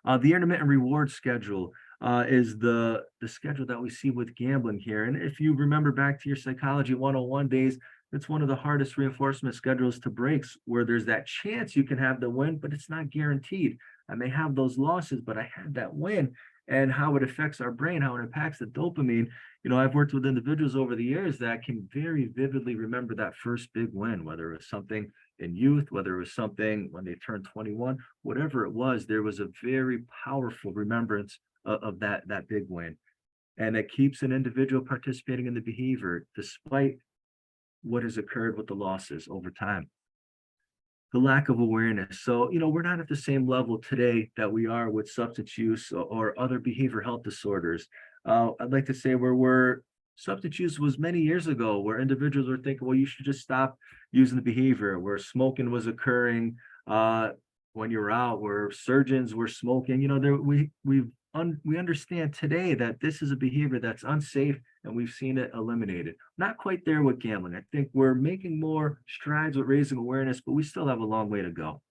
S3: The intermittent reward schedule is the schedule that we see with gambling here. And if you remember back to your Psychology 101 days, it's one of the hardest reinforcement schedules to break, where there's that chance you can have the win, but it's not guaranteed. I may have those losses, but I had that win. And how it affects our brain, how it impacts the dopamine. I've worked with individuals over the years that can very vividly remember that first big win, whether it was something in youth, whether it was something when they turned 21, whatever it was, there was a very powerful remembrance of that big win. And it keeps an individual participating in the behavior despite what has occurred with the losses over time. The lack of awareness. So, we're not at the same level today that we are with substance use or other behavioral health disorders. I'd like to say where substance use was many years ago, where individuals were thinking, well, you should just stop using the behavior, where smoking was occurring when you're out, where surgeons were smoking. We understand today that this is a behavior that's unsafe, and we've seen it eliminated. Not quite there with gambling. I think we're making more strides with raising awareness, but we still have a long way to go.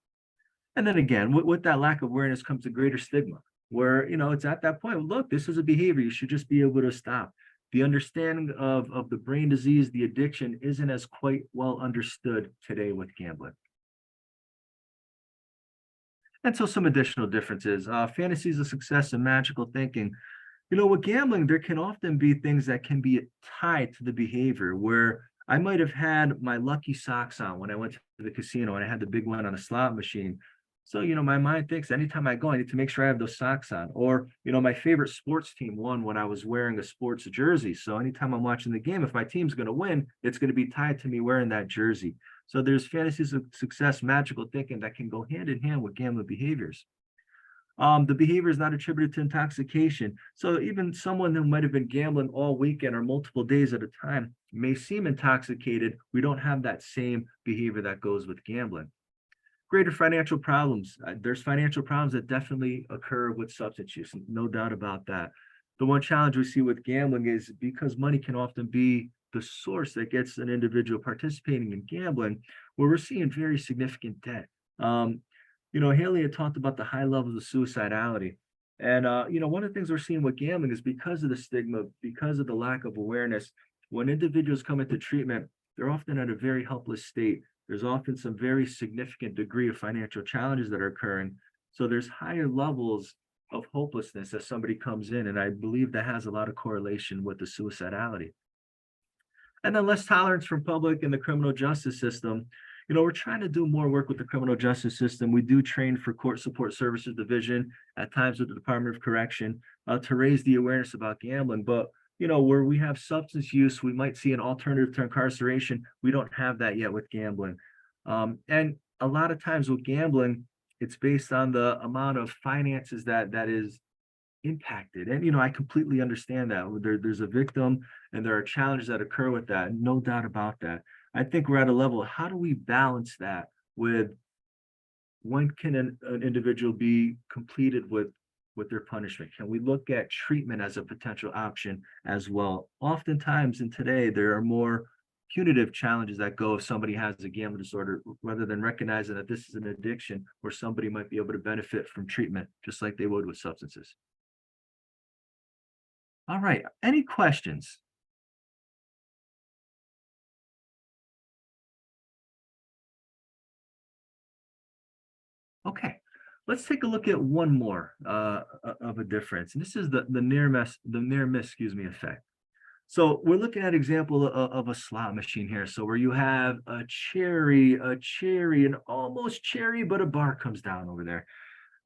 S3: And then again, with that lack of awareness comes a greater stigma, where, it's at that point, look, this is a behavior, you should just be able to stop. The understanding of the brain disease, the addiction, isn't as quite well understood today with gambling. And so some additional differences, fantasies of success and magical thinking. With gambling, there can often be things that can be tied to the behavior, where I might have had my lucky socks on when I went to the casino and I had the big one on a slot machine. So, my mind thinks anytime I go, I need to make sure I have those socks on. Or, my favorite sports team won when I was wearing a sports jersey. So anytime I'm watching the game, if my team's going to win, it's going to be tied to me wearing that jersey. So there's fantasies of success, magical thinking that can go hand in hand with gambling behaviors. The behavior is not attributed to intoxication. So even someone who might have been gambling all weekend or multiple days at a time may seem intoxicated. We don't have that same behavior that goes with gambling. Greater financial problems. There's financial problems that definitely occur with substance use, no doubt about that. The one challenge we see with gambling is because money can often be the source that gets an individual participating in gambling, where we're seeing very significant debt. Haley had talked about the high levels of suicidality. And, one of the things we're seeing with gambling is because of the stigma, because of the lack of awareness, when individuals come into treatment, they're often at a very helpless state. There's often some very significant degree of financial challenges that are occurring. So there's higher levels of hopelessness as somebody comes in. And I believe that has a lot of correlation with the suicidality. And then less tolerance from public and the criminal justice system. We're trying to do more work with the criminal justice system. We do train for Court Support Services Division, at times with the Department of Correction, to raise the awareness about gambling. But, where we have substance use, we might see an alternative to incarceration. We don't have that yet with gambling. And a lot of times with gambling, it's based on the amount of finances that is impacted. And, I completely understand that. There's a victim and there are challenges that occur with that. No doubt about that. I think we're at a level, how do we balance that with when can an individual be completed with their punishment? Can we look at treatment as a potential option as well? Oftentimes in today, there are more punitive challenges that go if somebody has a gambling disorder, rather than recognizing that this is an addiction where somebody might be able to benefit from treatment, just like they would with substances. All right, any questions? Okay, let's take a look at one more of a difference. And this is the near miss effect. So we're looking at example of a slot machine here. So where you have a cherry, an almost cherry, but a bar comes down over there.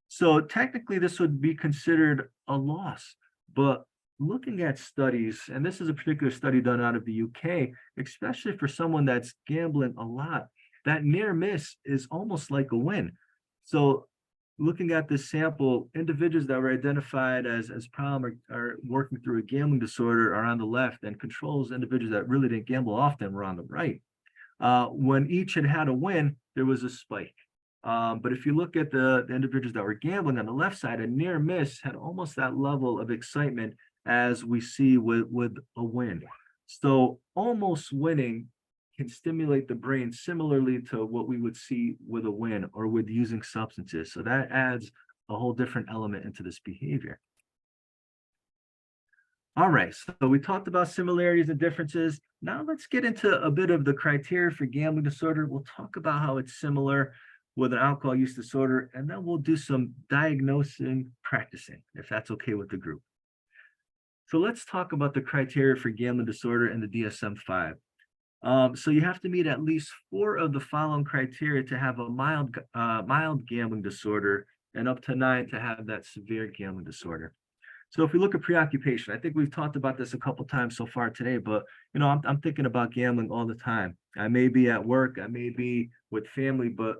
S3: So technically this would be considered a loss, but looking at studies, and this is a particular study done out of the UK, especially for someone that's gambling a lot, that near miss is almost like a win. So looking at this sample, individuals that were identified as problem are working through a gambling disorder are on the left, and controls individuals that really didn't gamble often were on the right. When each had a win, there was a spike. But if you look at the individuals that were gambling on the left side, a near miss had almost that level of excitement as we see with a win. So almost winning can stimulate the brain similarly to what we would see with a win or with using substances. So that adds a whole different element into this behavior. All right, so we talked about similarities and differences. Now let's get into a bit of the criteria for gambling disorder. We'll talk about how it's similar with an alcohol use disorder, and then we'll do some diagnosing, practicing, if that's okay with the group. So let's talk about the criteria for gambling disorder in the DSM-5. So you have to meet at least 4 of the following criteria to have a mild gambling disorder, and up to 9 to have that severe gambling disorder. So if we look at preoccupation, I think we've talked about this a couple times so far today, but I'm thinking about gambling all the time. I may be at work, I may be with family, but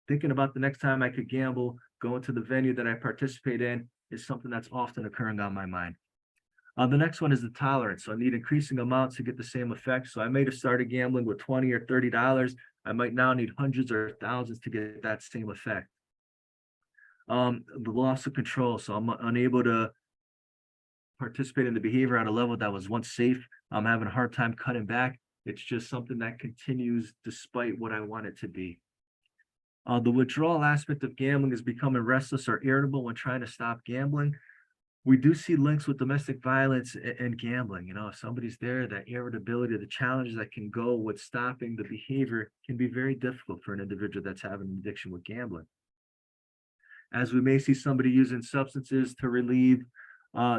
S3: thinking about the next time I could gamble, going to the venue that I participate in is something that's often occurring on my mind. The next one is the tolerance. So I need increasing amounts to get the same effect. So I may have started gambling with $20 or $30. I might now need hundreds or thousands to get that same effect. The loss of control. So I'm unable to participate in the behavior at a level that was once safe. I'm having a hard time cutting back. It's just something that continues despite what I want it to be. The withdrawal aspect of gambling is becoming restless or irritable when trying to stop gambling. We do see links with domestic violence and gambling. If somebody's there, that irritability, the challenges that can go with stopping the behavior can be very difficult for an individual that's having an addiction with gambling. As we may see somebody using substances to relieve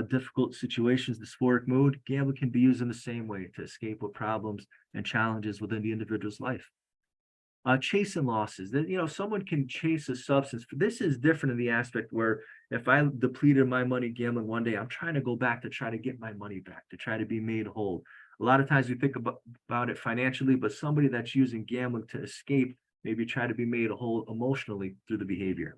S3: difficult situations, dysphoric mood, gambling can be used in the same way to escape with problems and challenges within the individual's life. Chasing losses, that someone can chase a substance. This is different in the aspect where if I depleted my money gambling one day, I'm trying to go back to try to get my money back, to try to be made whole. A lot of times we think about it financially, but somebody that's using gambling to escape, maybe try to be made whole emotionally through the behavior.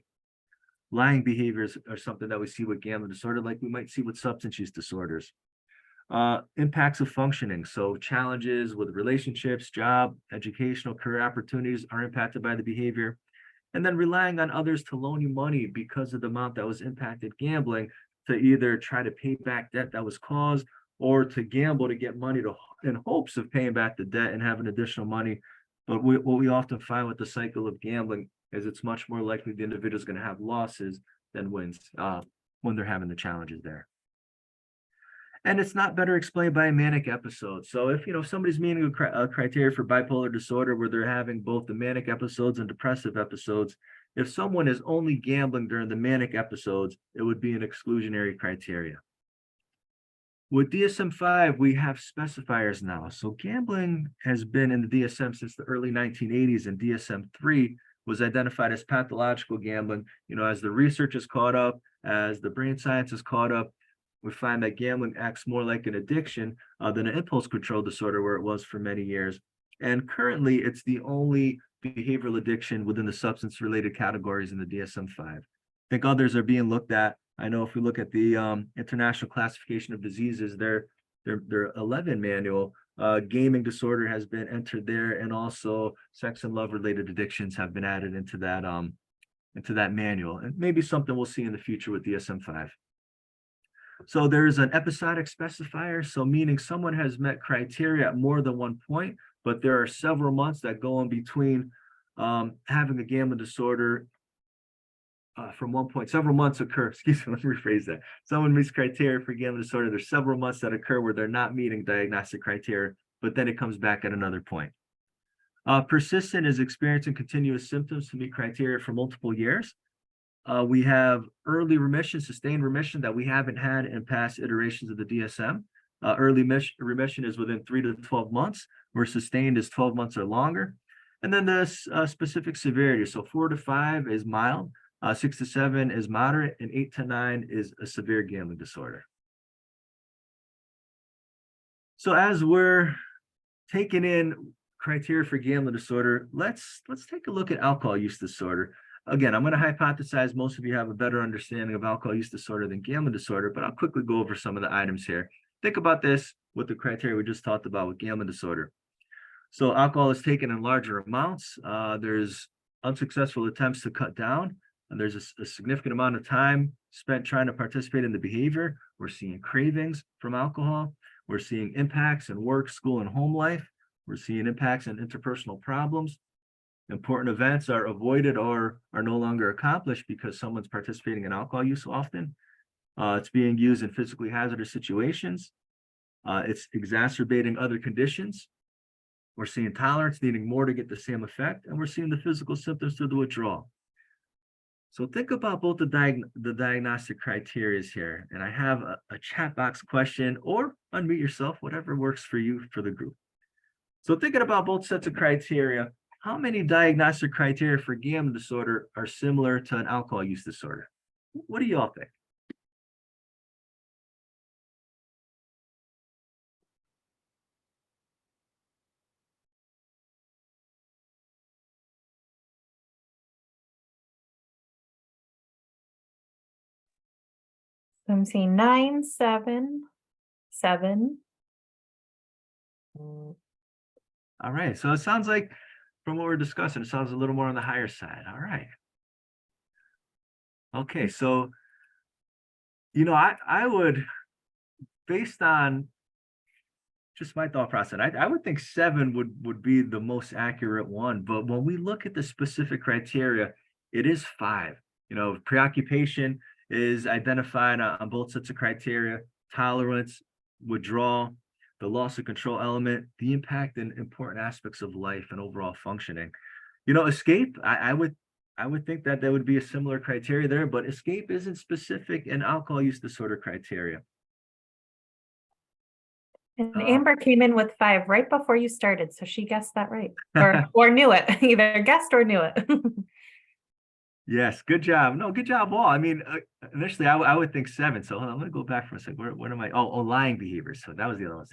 S3: Lying behaviors are something that we see with gambling disorder, like we might see with substance use disorders. Impacts of functioning. So challenges with relationships, job, educational, career opportunities are impacted by the behavior. And then relying on others to loan you money because of the amount that was impacted gambling to either try to pay back debt that was caused or to gamble to get money in hopes of paying back the debt and having additional money. But what we often find with the cycle of gambling is it's much more likely the individual is going to have losses than wins when they're having the challenges there. And it's not better explained by a manic episode. So if somebody's meeting a criteria for bipolar disorder where they're having both the manic episodes and depressive episodes, if someone is only gambling during the manic episodes, it would be an exclusionary criteria. With DSM-5, we have specifiers now. So gambling has been in the DSM since the early 1980s, and DSM-3 was identified as pathological gambling. As the research is caught up, as the brain science is caught up, we find that gambling acts more like an addiction than an impulse control disorder, where it was for many years. And currently, it's the only behavioral addiction within the substance-related categories in the DSM-5. I think others are being looked at. I know if we look at the International Classification of Diseases, their 11 manual, gaming disorder has been entered there, and also sex and love-related addictions have been added into that manual. And maybe something we'll see in the future with DSM-5. So there is an episodic specifier, so meaning someone has met criteria at more than one point, but there are several months that go in between having a gambling disorder from one point. Several months occur, excuse me, let me rephrase that. Someone meets criteria for gambling disorder, there's several months that occur where they're not meeting diagnostic criteria, but then it comes back at another point. Persistent is experiencing continuous symptoms to meet criteria for multiple years. We have early remission, sustained remission that we haven't had in past iterations of the DSM. Early remission is within 3 to 12 months, where sustained is 12 months or longer. And then the specific severity. So 4 to 5 is mild, 6 to 7 is moderate, and 8 to 9 is a severe gambling disorder. So as we're taking in criteria for gambling disorder, let's take a look at alcohol use disorder. Again, I'm going to hypothesize most of you have a better understanding of alcohol use disorder than gambling disorder, but I'll quickly go over some of the items here. Think about this with the criteria we just talked about with gambling disorder. So alcohol is taken in larger amounts. There's unsuccessful attempts to cut down, and there's a significant amount of time spent trying to participate in the behavior. We're seeing cravings from alcohol. We're seeing impacts in work, school, and home life. We're seeing impacts in interpersonal problems. Important events are avoided or are no longer accomplished because someone's participating in alcohol use often. It's being used in physically hazardous situations. It's exacerbating other conditions. We're seeing tolerance needing more to get the same effect, and we're seeing the physical symptoms through the withdrawal. So think about both the diagnostic criteria here, and I have a chat box question, or unmute yourself, whatever works for you for the group. So thinking about both sets of criteria, how many diagnostic criteria for gambling disorder are similar to an alcohol use disorder? What do you all think?
S2: I'm seeing 9, 7, 7.
S3: All right, so it sounds like from what we're discussing, it sounds a little more on the higher side. All right. Okay, so, I would, based on just my thought process, I would think 7 would be the most accurate one. But when we look at the specific criteria, it is 5. Preoccupation is identified on both sets of criteria: tolerance, withdrawal, the loss of control element, the impact in important aspects of life and overall functioning. Escape, I would think that there would be a similar criteria there, but escape isn't specific in alcohol use disorder criteria.
S2: And Amber came in with 5 right before you started, so she guessed that right, or knew it, either guessed or knew it.
S3: Yes, good job. No, good job all. I mean, initially I would think 7. So hold on, I'm going to go back for a second. What am I? Oh, lying behaviors. So that was the other one.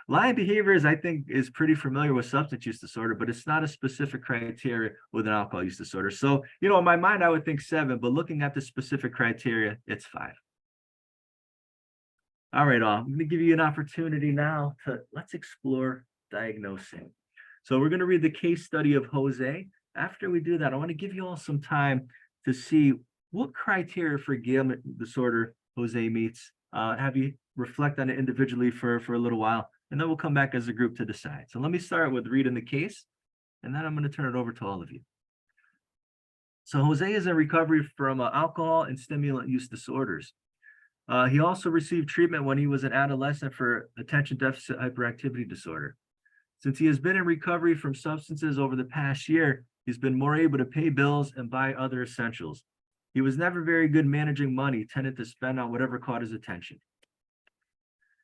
S3: Lying behaviors, I think, is pretty familiar with substance use disorder, but it's not a specific criteria with an alcohol use disorder. So, in my mind, I would think 7, but looking at the specific criteria, it's 5. All right, I'm going to give you an opportunity now to let's explore diagnosing. So we're going to read the case study of Jose. After we do that, I want to give you all some time to see what criteria for gambling disorder Jose meets. Have you reflect on it individually for a little while, and then we'll come back as a group to decide. So let me start with reading the case, and then I'm going to turn it over to all of you. So Jose is in recovery from alcohol and stimulant use disorders. He also received treatment when he was an adolescent for attention deficit hyperactivity disorder. Since he has been in recovery from substances over the past year, he's been more able to pay bills and buy other essentials. He was never very good managing money, tended to spend on whatever caught his attention.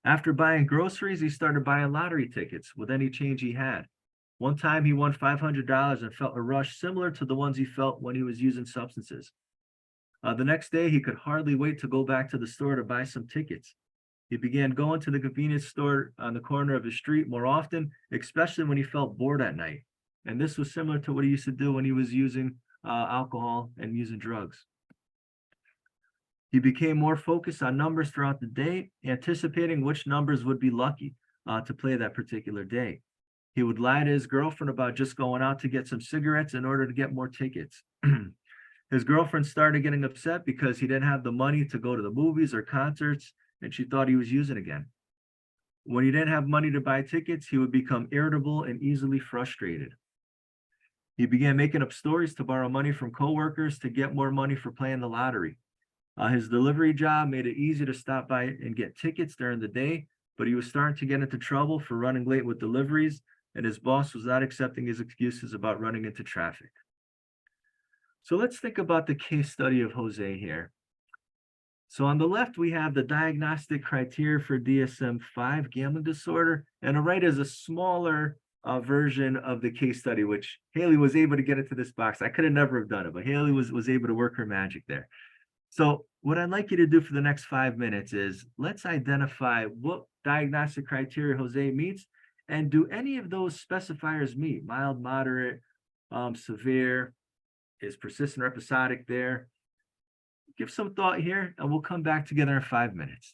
S3: After buying groceries, he started buying lottery tickets with any change he had. One time he won $500 and felt a rush similar to the ones he felt when he was using substances. The next day, he could hardly wait to go back to the store to buy some tickets. He began going to the convenience store on the corner of his street more often, especially when he felt bored at night. And this was similar to what he used to do when he was using alcohol and using drugs. He became more focused on numbers throughout the day, anticipating which numbers would be lucky to play that particular day. He would lie to his girlfriend about just going out to get some cigarettes in order to get more tickets. His girlfriend started getting upset because he didn't have the money to go to the movies or concerts, and she thought he was using again. When he didn't have money to buy tickets, he would become irritable and easily frustrated. He began making up stories to borrow money from coworkers to get more money for playing the lottery. His delivery job made it easy to stop by and get tickets during the day, but he was starting to get into trouble for running late with deliveries, and his boss was not accepting his excuses about running into traffic. So let's think about the case study of Jose here. So on the left, we have the diagnostic criteria for DSM-5 gambling disorder, and on the right is a smaller version of the case study, which Haley was able to get into this box. I could have never have done it, but Haley was able to work her magic there. So what I'd like you to do for the next 5 minutes is let's identify what diagnostic criteria Jose meets, and do any of those specifiers meet? Mild, moderate, severe, is persistent or episodic there? Give some thought here, and we'll come back together in 5 minutes.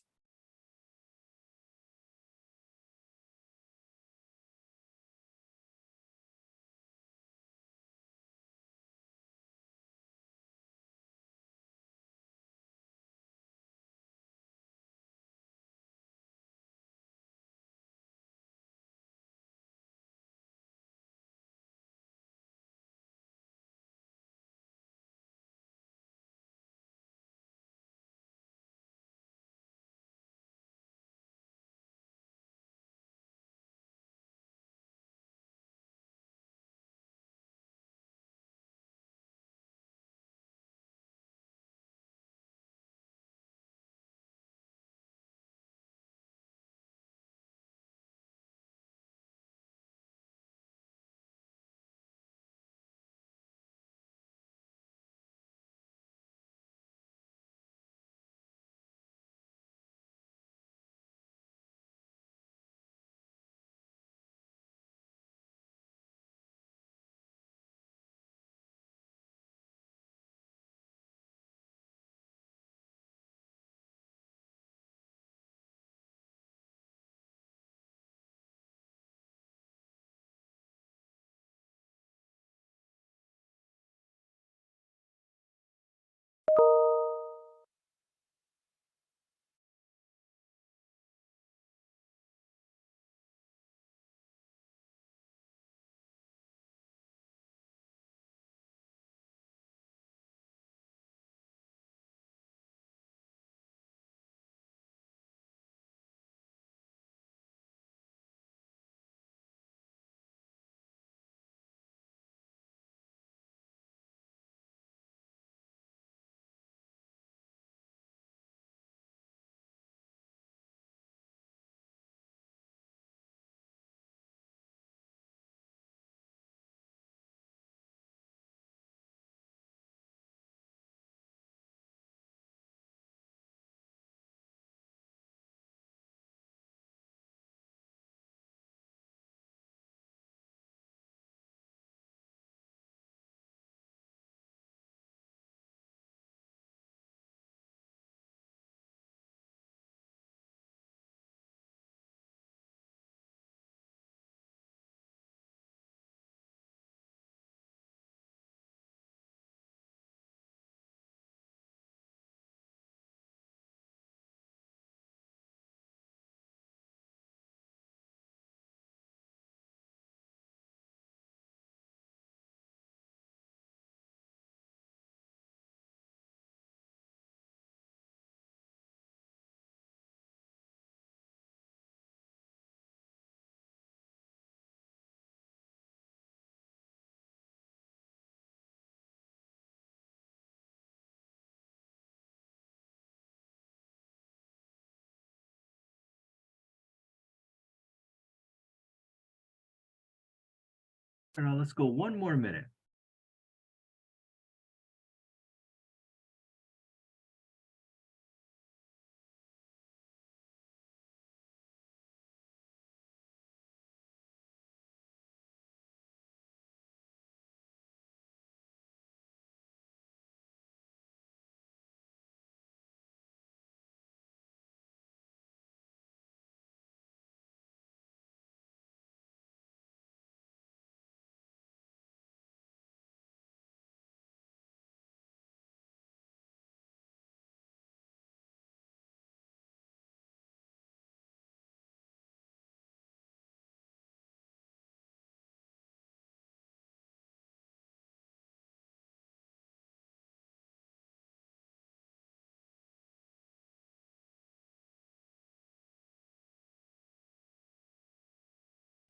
S3: And let's go one more minute.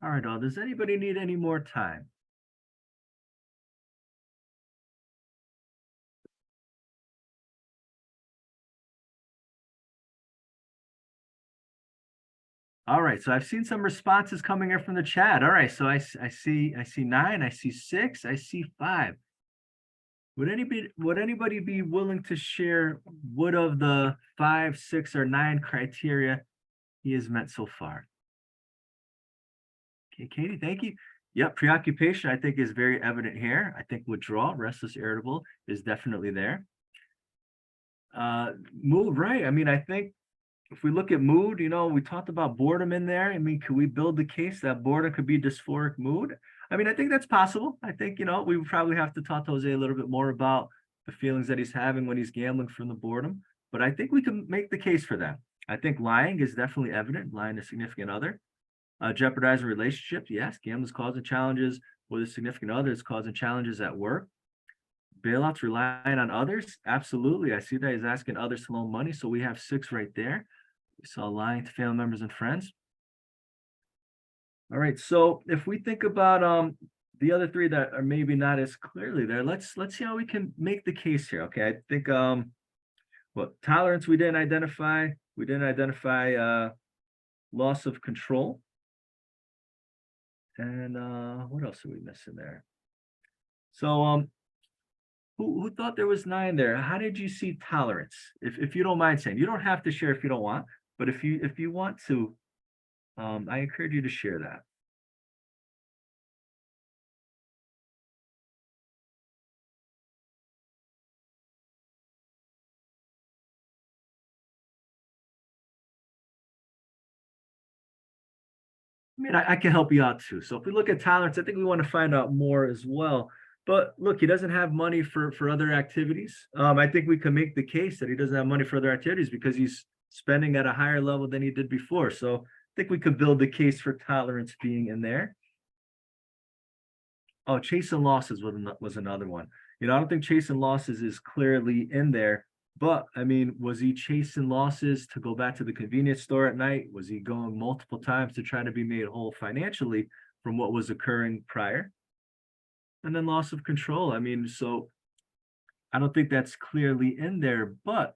S3: All right, does anybody need any more time? All right, so I've seen some responses coming in from the chat. All right, so I see 9, I see 6, I see 5. Would anybody be willing to share what of the 5, 6, or 9 criteria he has met so far? Okay, Katie, thank you. Yep, preoccupation I think is very evident here. I think withdrawal, restless, irritable is definitely there. Mood, right? I mean, I think if we look at mood, we talked about boredom in there. I mean, could we build the case that boredom could be dysphoric mood? I mean, I think that's possible. I think, we would probably have to talk to Jose a little bit more about the feelings that he's having when he's gambling from the boredom. But I think we can make the case for that. I think lying is definitely evident, lying to significant other. Jeopardizing relationships, yes, gambling is causing challenges with a significant other, it's causing challenges at work. Bailouts relying on others, absolutely. I see that he's asking others to loan money, so we have 6 right there. We saw lying to family members and friends. All right, so if we think about the other 3 that are maybe not as clearly there, let's see how we can make the case here. Okay, I think well, tolerance we didn't identify. We didn't identify loss of control. And what else are we missing there? So who thought there was 9 there? How did you see tolerance? If you don't mind saying, you don't have to share if you don't want, but if you want to, I encourage you to share that. I mean, I can help you out too. So if we look at tolerance, I think we want to find out more as well. But look, he doesn't have money for other activities. I think we can make the case that he doesn't have money for other activities because he's spending at a higher level than he did before. So I think we could build the case for tolerance being in there. Oh, chasing losses was another one. I don't think chasing losses is clearly in there. But I mean, was he chasing losses to go back to the convenience store at night? Was he going multiple times to try to be made whole financially from what was occurring prior? And then loss of control. I mean, so I don't think that's clearly in there, but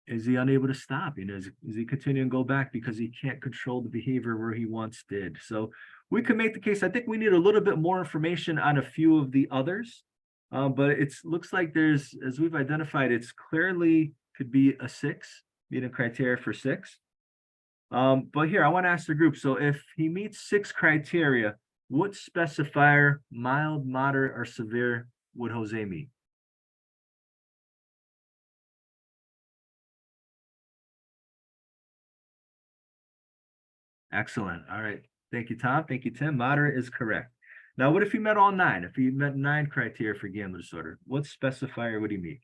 S3: is he unable to stop? Is he continuing to go back because he can't control the behavior where he once did? So we could make the case. I think we need a little bit more information on a few of the others. But it looks like there's, as we've identified, it's clearly could be a 6, meeting criteria for 6. But here, I want to ask the group. So if he meets 6 criteria, what specifier, mild, moderate, or severe, would Jose meet? Excellent. All right. Thank you, Tom. Thank you, Tim. Moderate is correct. Now, what if he met all 9? If he met 9 criteria for gambling disorder, what specifier would he meet?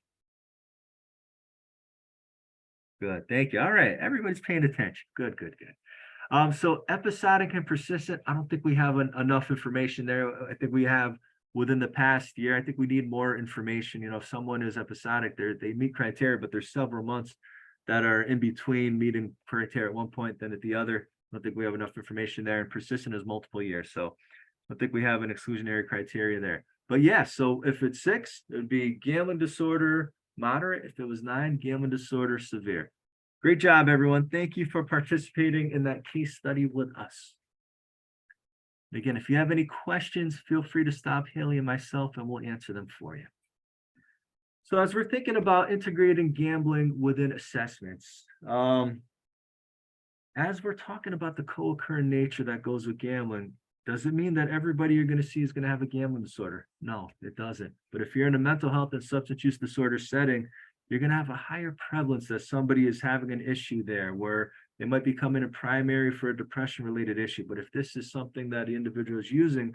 S3: Good. Thank you. All right. Everybody's paying attention. Good, good, good. So episodic and persistent, I don't think we have enough information there. I think we have within the past year. I think we need more information. If someone is episodic, they meet criteria, but there's several months that are in between meeting criteria at one point, then at the other. I don't think we have enough information there. And persistent is multiple years. So I think we have an exclusionary criteria there. But yeah, so if it's 6, it would be gambling disorder, moderate. If it was 9, gambling disorder, severe. Great job, everyone. Thank you for participating in that case study with us. Again, if you have any questions, feel free to stop Haley and myself and we'll answer them for you. So as we're thinking about integrating gambling within assessments, as we're talking about the co-occurring nature that goes with gambling, does it mean that everybody you're going to see is going to have a gambling disorder? No, it doesn't. But if you're in a mental health and substance use disorder setting, you're going to have a higher prevalence that somebody is having an issue there where they might be coming in primary for a depression related issue. But if this is something that the individual is using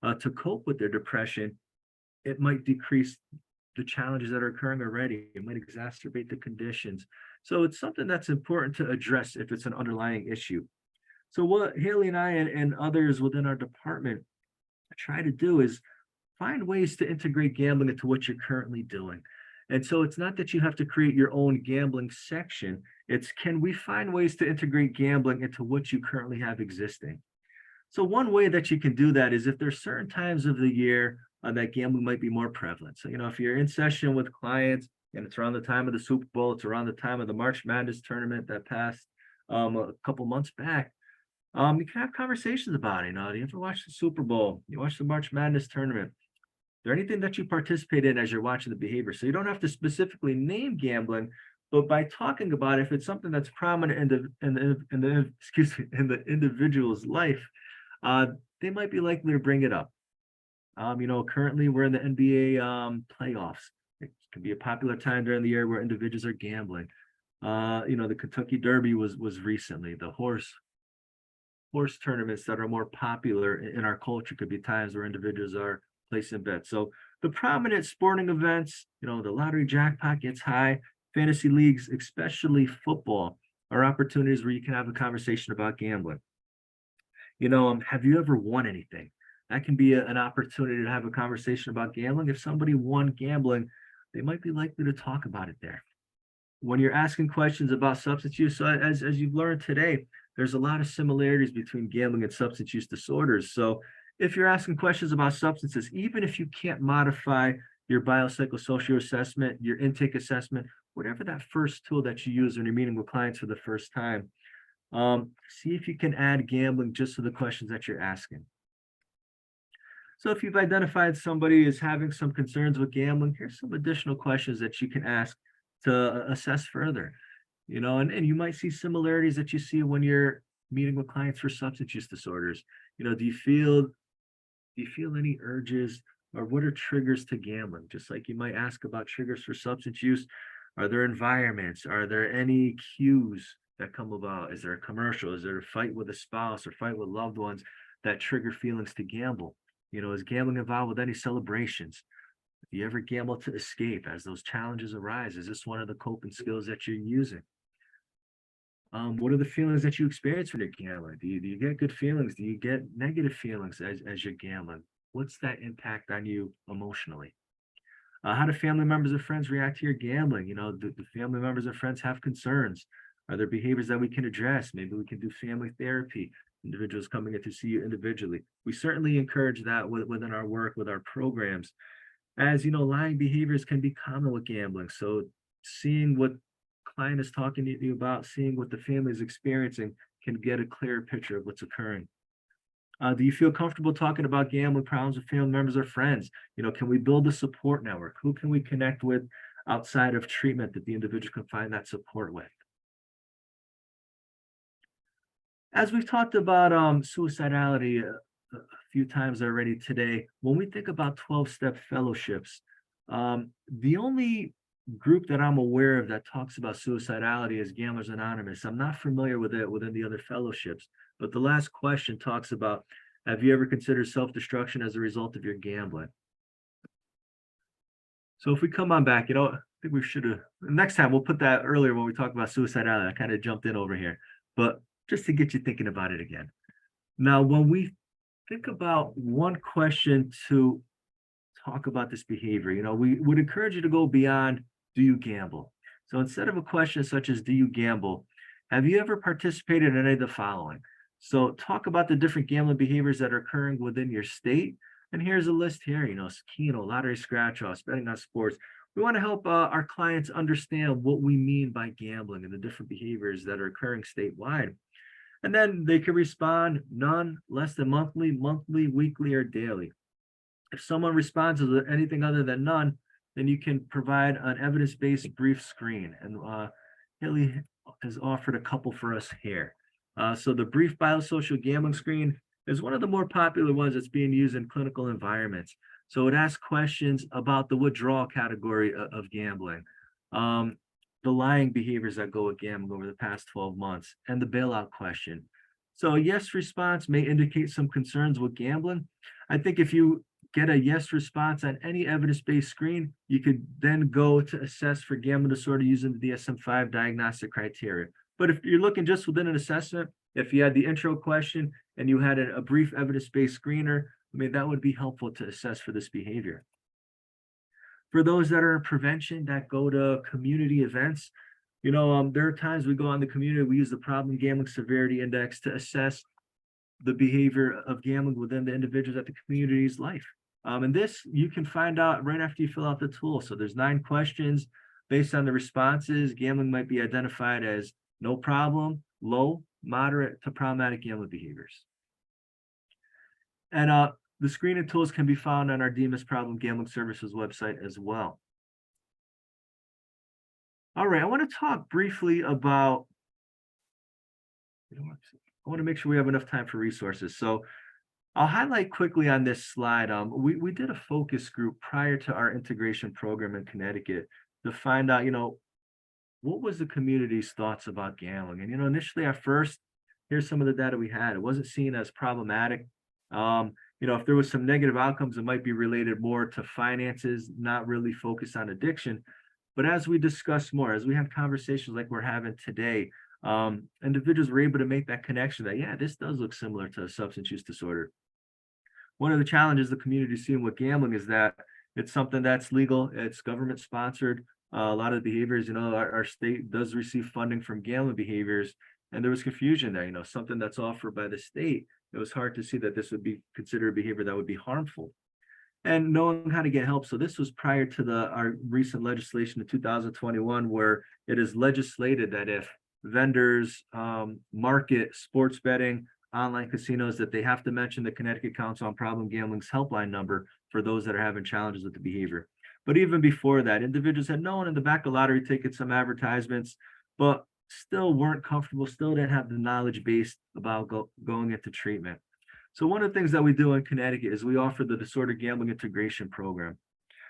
S3: to cope with their depression, it might decrease the challenges that are occurring already. It might exacerbate the conditions. So it's something that's important to address if it's an underlying issue. So what Haley and I and others within our department try to do is find ways to integrate gambling into what you're currently doing. And so it's not that you have to create your own gambling section. It's, can we find ways to integrate gambling into what you currently have existing? So one way that you can do that is if there's certain times of the year that gambling might be more prevalent. So, if you're in session with clients and it's around the time of the Super Bowl, it's around the time of the March Madness tournament that passed a couple months back, you can have conversations about it. Do you ever watch the Super Bowl? You watch the March Madness tournament? Is there anything that you participate in as you're watching the behavior? So you don't have to specifically name gambling, but by talking about it, if it's something that's prominent in the individual's life, they might be likely to bring it up. Currently we're in the NBA playoffs. It can be a popular time during the year where individuals are gambling. The Kentucky Derby was recently. The horse tournaments that are more popular in our culture could be times where individuals are placing bets. So the prominent sporting events, the lottery jackpot gets high, fantasy leagues, especially football, are opportunities where you can have a conversation about gambling. Have you ever won anything? That can be an opportunity to have a conversation about gambling. If somebody won gambling, they might be likely to talk about it there. When you're asking questions about substance use, so as you've learned today, there's a lot of similarities between gambling and substance use disorders. So if you're asking questions about substances, even if you can't modify your biopsychosocial assessment, your intake assessment, whatever that first tool that you use when you're meeting with clients for the first time, see if you can add gambling just to the questions that you're asking. So if you've identified somebody as having some concerns with gambling, here's some additional questions that you can ask to assess further. And you might see similarities that you see when you're meeting with clients for substance use disorders. Do you feel any urges, or what are triggers to gambling? Just like you might ask about triggers for substance use, are there environments? Are there any cues that come about? Is there a commercial? Is there a fight with a spouse or fight with loved ones that trigger feelings to gamble? Is gambling involved with any celebrations? Do you ever gamble to escape as those challenges arise? Is this one of the coping skills that you're using? What are the feelings that you experience when you're gambling? Do you get good feelings? Do you get negative feelings as you're gambling? What's that impact on you emotionally? How do family members or friends react to your gambling? Do family members or friends have concerns? Are there behaviors that we can address? Maybe we can do family therapy, individuals coming in to see you individually. We certainly encourage that within our work, with our programs. As lying behaviors can be common with gambling. So seeing what client is talking to you about, seeing what the family is experiencing, can get a clearer picture of what's occurring. Do you feel comfortable talking about gambling problems with family members or friends? Can we build a support network? Who can we connect with outside of treatment that the individual can find that support with? As we've talked about suicidality a few times already today, when we think about 12-step fellowships, the only group that I'm aware of that talks about suicidality is Gamblers Anonymous. I'm not familiar with it within the other fellowships, but the last question talks about, have you ever considered self-destruction as a result of your gambling? So if we come on back, I think we should have, next time we'll put that earlier when we talk about suicidality. I kind of jumped in over here, but just to get you thinking about it again. Now, when we think about one question to talk about this behavior, we would encourage you to go beyond, do you gamble? So instead of a question such as, do you gamble? Have you ever participated in any of the following? So talk about the different gambling behaviors that are occurring within your state. And here's a list here, Keno, lottery scratch-offs, betting on sports. We want to help our clients understand what we mean by gambling and the different behaviors that are occurring statewide. And then they can respond none, less than monthly, monthly, weekly, or daily. If someone responds with anything other than none, then you can provide an evidence-based brief screen. And Haley has offered a couple for us here. So the brief biosocial gambling screen is one of the more popular ones that's being used in clinical environments. So it asks questions about the withdrawal category of gambling, the lying behaviors that go with gambling over the past 12 months, and the bailout question. So a yes response may indicate some concerns with gambling. I think if you get a yes response on any evidence-based screen, you could then go to assess for gambling disorder using the DSM-5 diagnostic criteria. But if you're looking just within an assessment, if you had the intro question and you had a brief evidence-based screener, I mean, that would be helpful to assess for this behavior. For those that are in prevention that go to community events, there are times we go on the community, we use the problem gambling severity index to assess the behavior of gambling within the individuals at the community's life. And this you can find out right after you fill out the tool. So there's 9 questions. Based on the responses, gambling might be identified as no problem, low, moderate to problematic gambling behaviors. And the screening tools can be found on our DMIS Problem Gambling Services website as well. All right, I want to talk briefly about, I want to make sure we have enough time for resources. So I'll highlight quickly on this slide. We did a focus group prior to our integration program in Connecticut to find out, what was the community's thoughts about gambling? And, initially at first, here's some of the data we had. It wasn't seen as problematic. If there was some negative outcomes, it might be related more to finances, not really focused on addiction. But as we discuss more, as we have conversations like we're having today, individuals were able to make that connection that, yeah, this does look similar to a substance use disorder. One of the challenges the community is seeing with gambling is that it's something that's legal, it's government sponsored. A lot of the behaviors, our state does receive funding from gambling behaviors, and there was confusion there, something that's offered by the state. It was hard to see that this would be considered a behavior that would be harmful. And knowing how to get help. So this was prior to our recent legislation in 2021, where it is legislated that if vendors market sports betting, online casinos, that they have to mention the Connecticut Council on Problem Gambling's helpline number for those that are having challenges with the behavior. But even before that, individuals had known in the back of lottery tickets some advertisements, but still weren't comfortable, still didn't have the knowledge base about going into treatment. So one of the things that we do in Connecticut is we offer the Disorder Gambling Integration Program.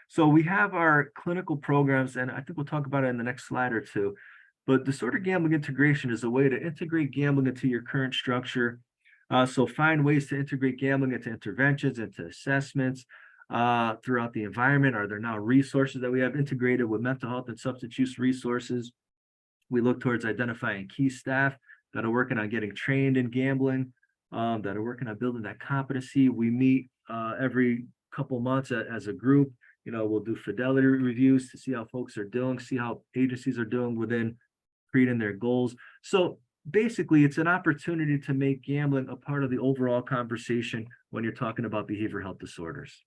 S3: So we have our clinical programs, and I think we'll talk about it in the next slide or two, but disorder gambling integration is a way to integrate gambling into your current structure. So find ways to integrate gambling into interventions, into assessments throughout the environment. Are there now resources that we have integrated with mental health and substance use resources? We look towards identifying key staff that are working on getting trained in gambling, that are working on building that competency. We meet every couple months as a group. We'll do fidelity reviews to see how folks are doing, see how agencies are doing within creating their goals. So basically, it's an opportunity to make gambling a part of the overall conversation when you're talking about behavioral health disorders.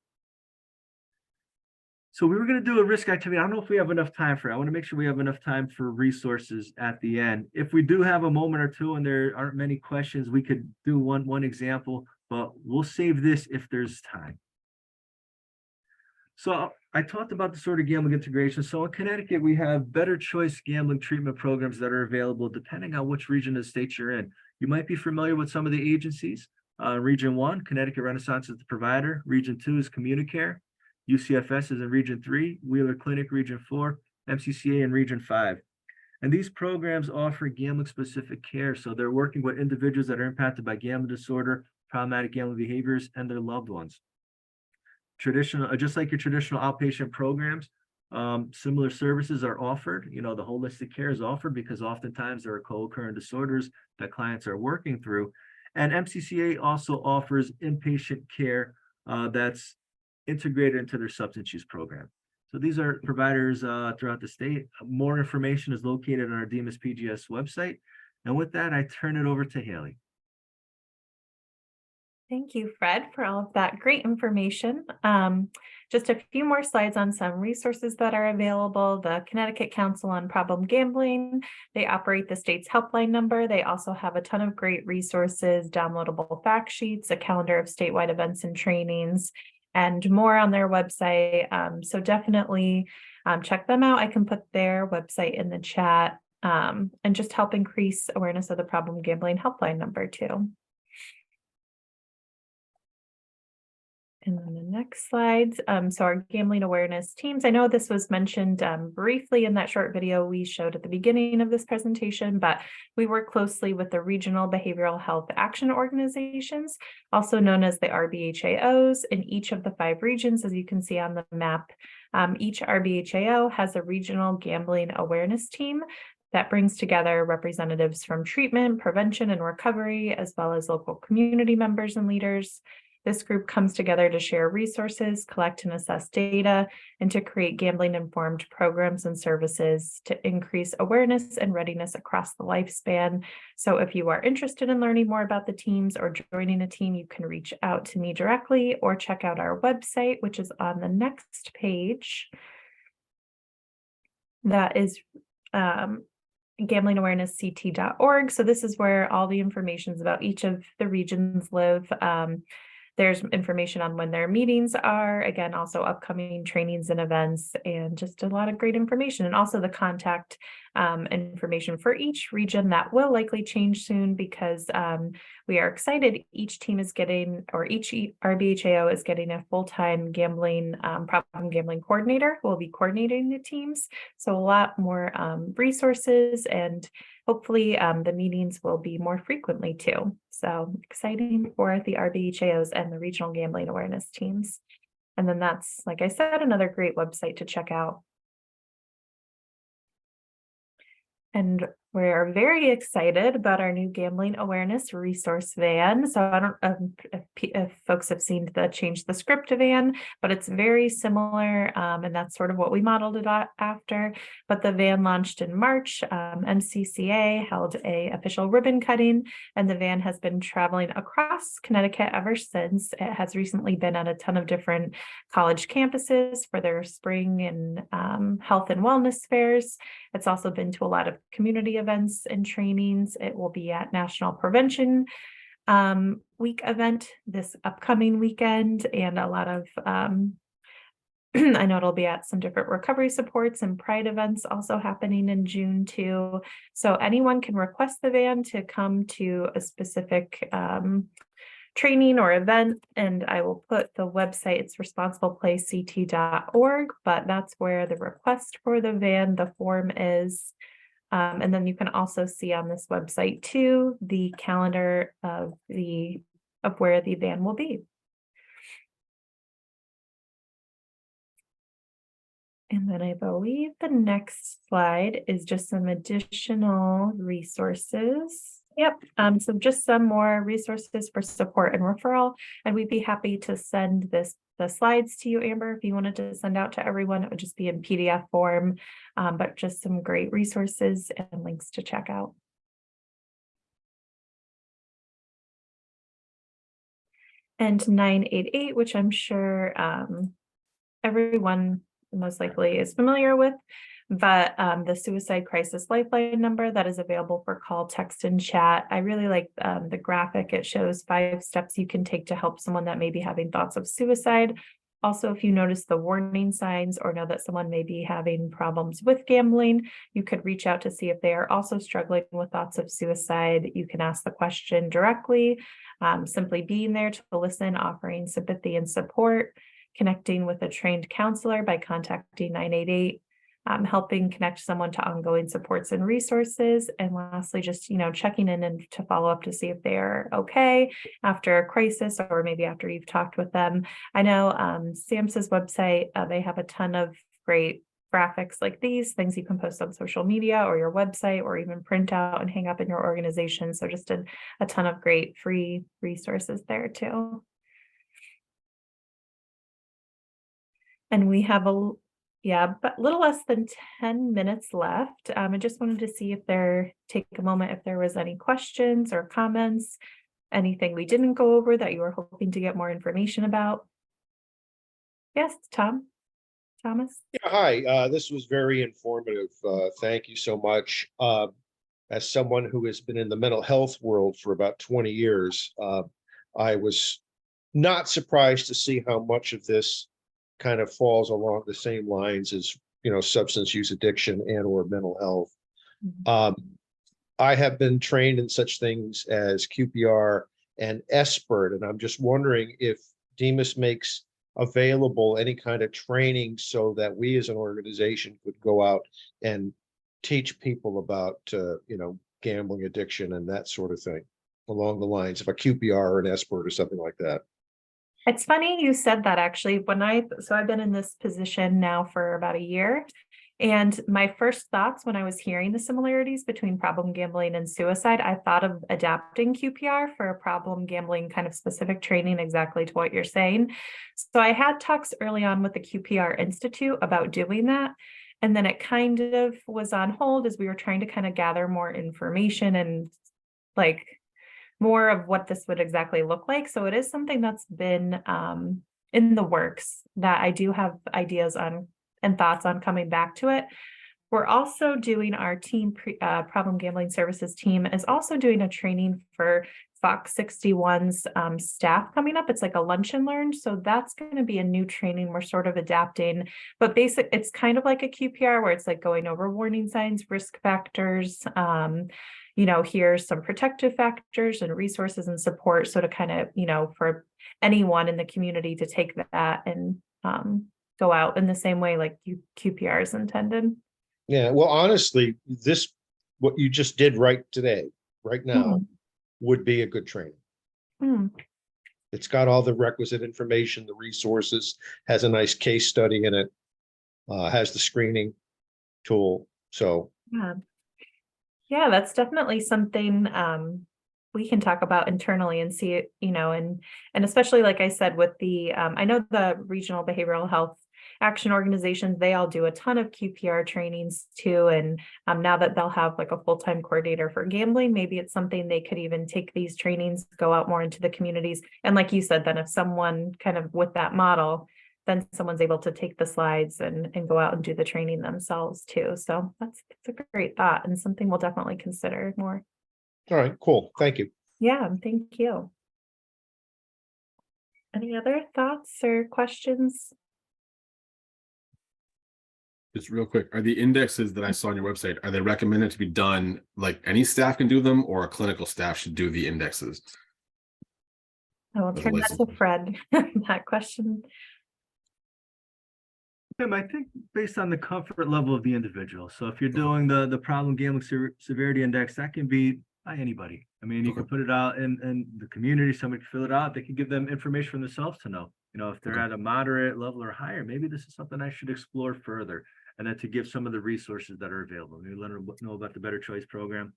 S3: So we were going to do a risk activity. I don't know if we have enough time for it. I want to make sure we have enough time for resources at the end. If we do have a moment or two and there aren't many questions, we could do one example, but we'll save this if there's time. So I talked about disorder gambling integration. So in Connecticut, we have better choice gambling treatment programs that are available depending on which region of the state you're in. You might be familiar with some of the agencies. Region 1, Connecticut Renaissance is the provider. Region 2 is Communicare. UCFS is in Region 3, Wheeler Clinic, Region 4, MCCA in Region 5. And these programs offer gambling-specific care. So they're working with individuals that are impacted by gambling disorder, problematic gambling behaviors, and their loved ones. Just like your traditional outpatient programs, similar services are offered. The holistic care is offered because oftentimes there are co-occurring disorders that clients are working through. And MCCA also offers inpatient care that's integrated into their substance use program. So these are providers throughout the state. More information is located on our DMIS PGS website. And with that, I turn it over to Haley.
S2: Thank you, Fred, for all of that great information. Just a few more slides on some resources that are available. The Connecticut Council on Problem Gambling, they operate the state's helpline number. They also have a ton of great resources, downloadable fact sheets, a calendar of statewide events and trainings, and more on their website. So definitely check them out. I can put their website in the chat and just help increase awareness of the Problem Gambling helpline number too. And then the next slides. So our gambling awareness teams, I know this was mentioned briefly in that short video we showed at the beginning of this presentation, but we work closely with the regional behavioral health action organizations, also known as the RBHAOs, in each of the 5 regions, as you can see on the map. Each RBHAO has a regional gambling awareness team that brings together representatives from treatment, prevention, and recovery, as well as local community members and leaders. This group comes together to share resources, collect and assess data, and to create gambling-informed programs and services to increase awareness and readiness across the lifespan. So if you are interested in learning more about the teams or joining a team, you can reach out to me directly or check out our website, which is on the next page. That is gamblingawarenessct.org. So this is where all the information is about each of the regions live. There's information on when their meetings are, again, also upcoming trainings and events, and just a lot of great information. And also the contact information for each region that will likely change soon, because we are excited. Each team is getting, or each RBHAO is getting a full-time gambling, problem gambling coordinator who will be coordinating the teams. So a lot more resources, and hopefully the meetings will be more frequently too. So exciting for the RBHAOs and the regional gambling awareness teams. And then that's, like I said, another great website to check out. And we're very excited about our new gambling awareness resource van. So I don't know if folks have seen the Change the Script van, but it's very similar. And that's sort of what we modeled it after. But the van launched in March. MCCA held an official ribbon cutting, and the van has been traveling across Connecticut ever since. It has recently been at a ton of different college campuses for their spring and health and wellness fairs. It's also been to a lot of community events and trainings. It will be at National Prevention Week event this upcoming weekend, and a lot of I know it'll be at some different recovery supports and Pride events also happening in June too. So anyone can request the van to come to a specific training or event, and I will put the website, it's responsibleplayct.org, but that's where the request for the van, the form is. And then you can also see on this website too, the calendar of where the van will be. And then I believe the next slide is just some additional resources. Yep, so just some more resources for support and referral, and we'd be happy to send the slides to you, Amber, if you wanted to send out to everyone. It would just be in PDF form, but just some great resources and links to check out. And 988, which I'm sure everyone most likely is familiar with, but the Suicide Crisis Lifeline number that is available for call, text, and chat. I really like the graphic. It shows 5 steps you can take to help someone that may be having thoughts of suicide. Also, if you notice the warning signs or know that someone may be having problems with gambling, you could reach out to see if they are also struggling with thoughts of suicide. You can ask the question directly, simply being there to listen, offering sympathy and support, connecting with a trained counselor by contacting 988, helping connect someone to ongoing supports and resources. And lastly, just, checking in and to follow up to see if they're okay after a crisis, or maybe after you've talked with them. I know SAMHSA's website, they have a ton of great graphics like these, things you can post on social media or your website, or even print out and hang up in your organization. So just a ton of great free resources there too. And we have but a little less than 10 minutes left. I just wanted to see take a moment if there was any questions or comments. anything we didn't go over that you were hoping to get more information about? Yes, Thomas?
S6: Yeah, hi, this was very informative. Thank you so much. As someone who has been in the mental health world for about 20 years, I was not surprised to see how much of this kind of falls along the same lines as, substance use addiction and or mental health. I have been trained in such things as QPR and SBIRT, and I'm just wondering if Demas makes available any kind of training so that we as an organization could go out and teach people about, gambling addiction and that sort of thing along the lines of a QPR or an SBIRT or something like that.
S2: It's funny you said that actually. I've been in this position now for about a year. And my first thoughts when I was hearing the similarities between problem gambling and suicide, I thought of adapting QPR for a problem gambling kind of specific training exactly to what you're saying. So I had talks early on with the QPR Institute about doing that. And then it kind of was on hold as we were trying to kind of gather more information and like more of what this would exactly look like. So it is something that's been in the works that I do have ideas on and thoughts on coming back to it. We're also doing our team, Problem Gambling Services team is also doing a training for Fox 61's staff coming up. It's like a lunch and learn. So that's going to be a new training we're sort of adapting, but it's kind of like a QPR where it's like going over warning signs, risk factors, here's some protective factors and resources and support. So to kind of, for anyone in the community to take that and go out in the same way like QPR is intended.
S6: Yeah, well, honestly, what you just did right now, would be a good training. It's got all the requisite information, the resources, has a nice case study in it, has the screening tool. So
S2: yeah, that's definitely something we can talk about internally and see it, and especially like I said, with the I know the regional behavioral health action organizations, they all do a ton of QPR trainings too. And now that they'll have like a full-time coordinator for gambling, maybe it's something they could even take these trainings, go out more into the communities. And like you said, then if someone kind of with that model, then someone's able to take the slides and go out and do the training themselves too. So that's a great thought and something we'll definitely consider more.
S6: all right, cool. Thank you.
S2: Yeah, thank you. Any other thoughts or questions?
S7: Just real quick, are the indexes that I saw on your website, are they recommended to be done like any staff can do them or a clinical staff should do the indexes?
S2: I will
S7: As a
S2: turn that to
S7: licensed-
S2: Fred, that question.
S3: Tim, I think based on the comfort level of the individual. So if you're doing the problem gambling severity index, that can be by anybody. I mean, you can put it out in the community, somebody can fill it out. They can give them information for themselves to know, if they're at a moderate level or higher, maybe this is something I should explore further. And then to give some of the resources that are available. Maybe let them know about the Better Choice program.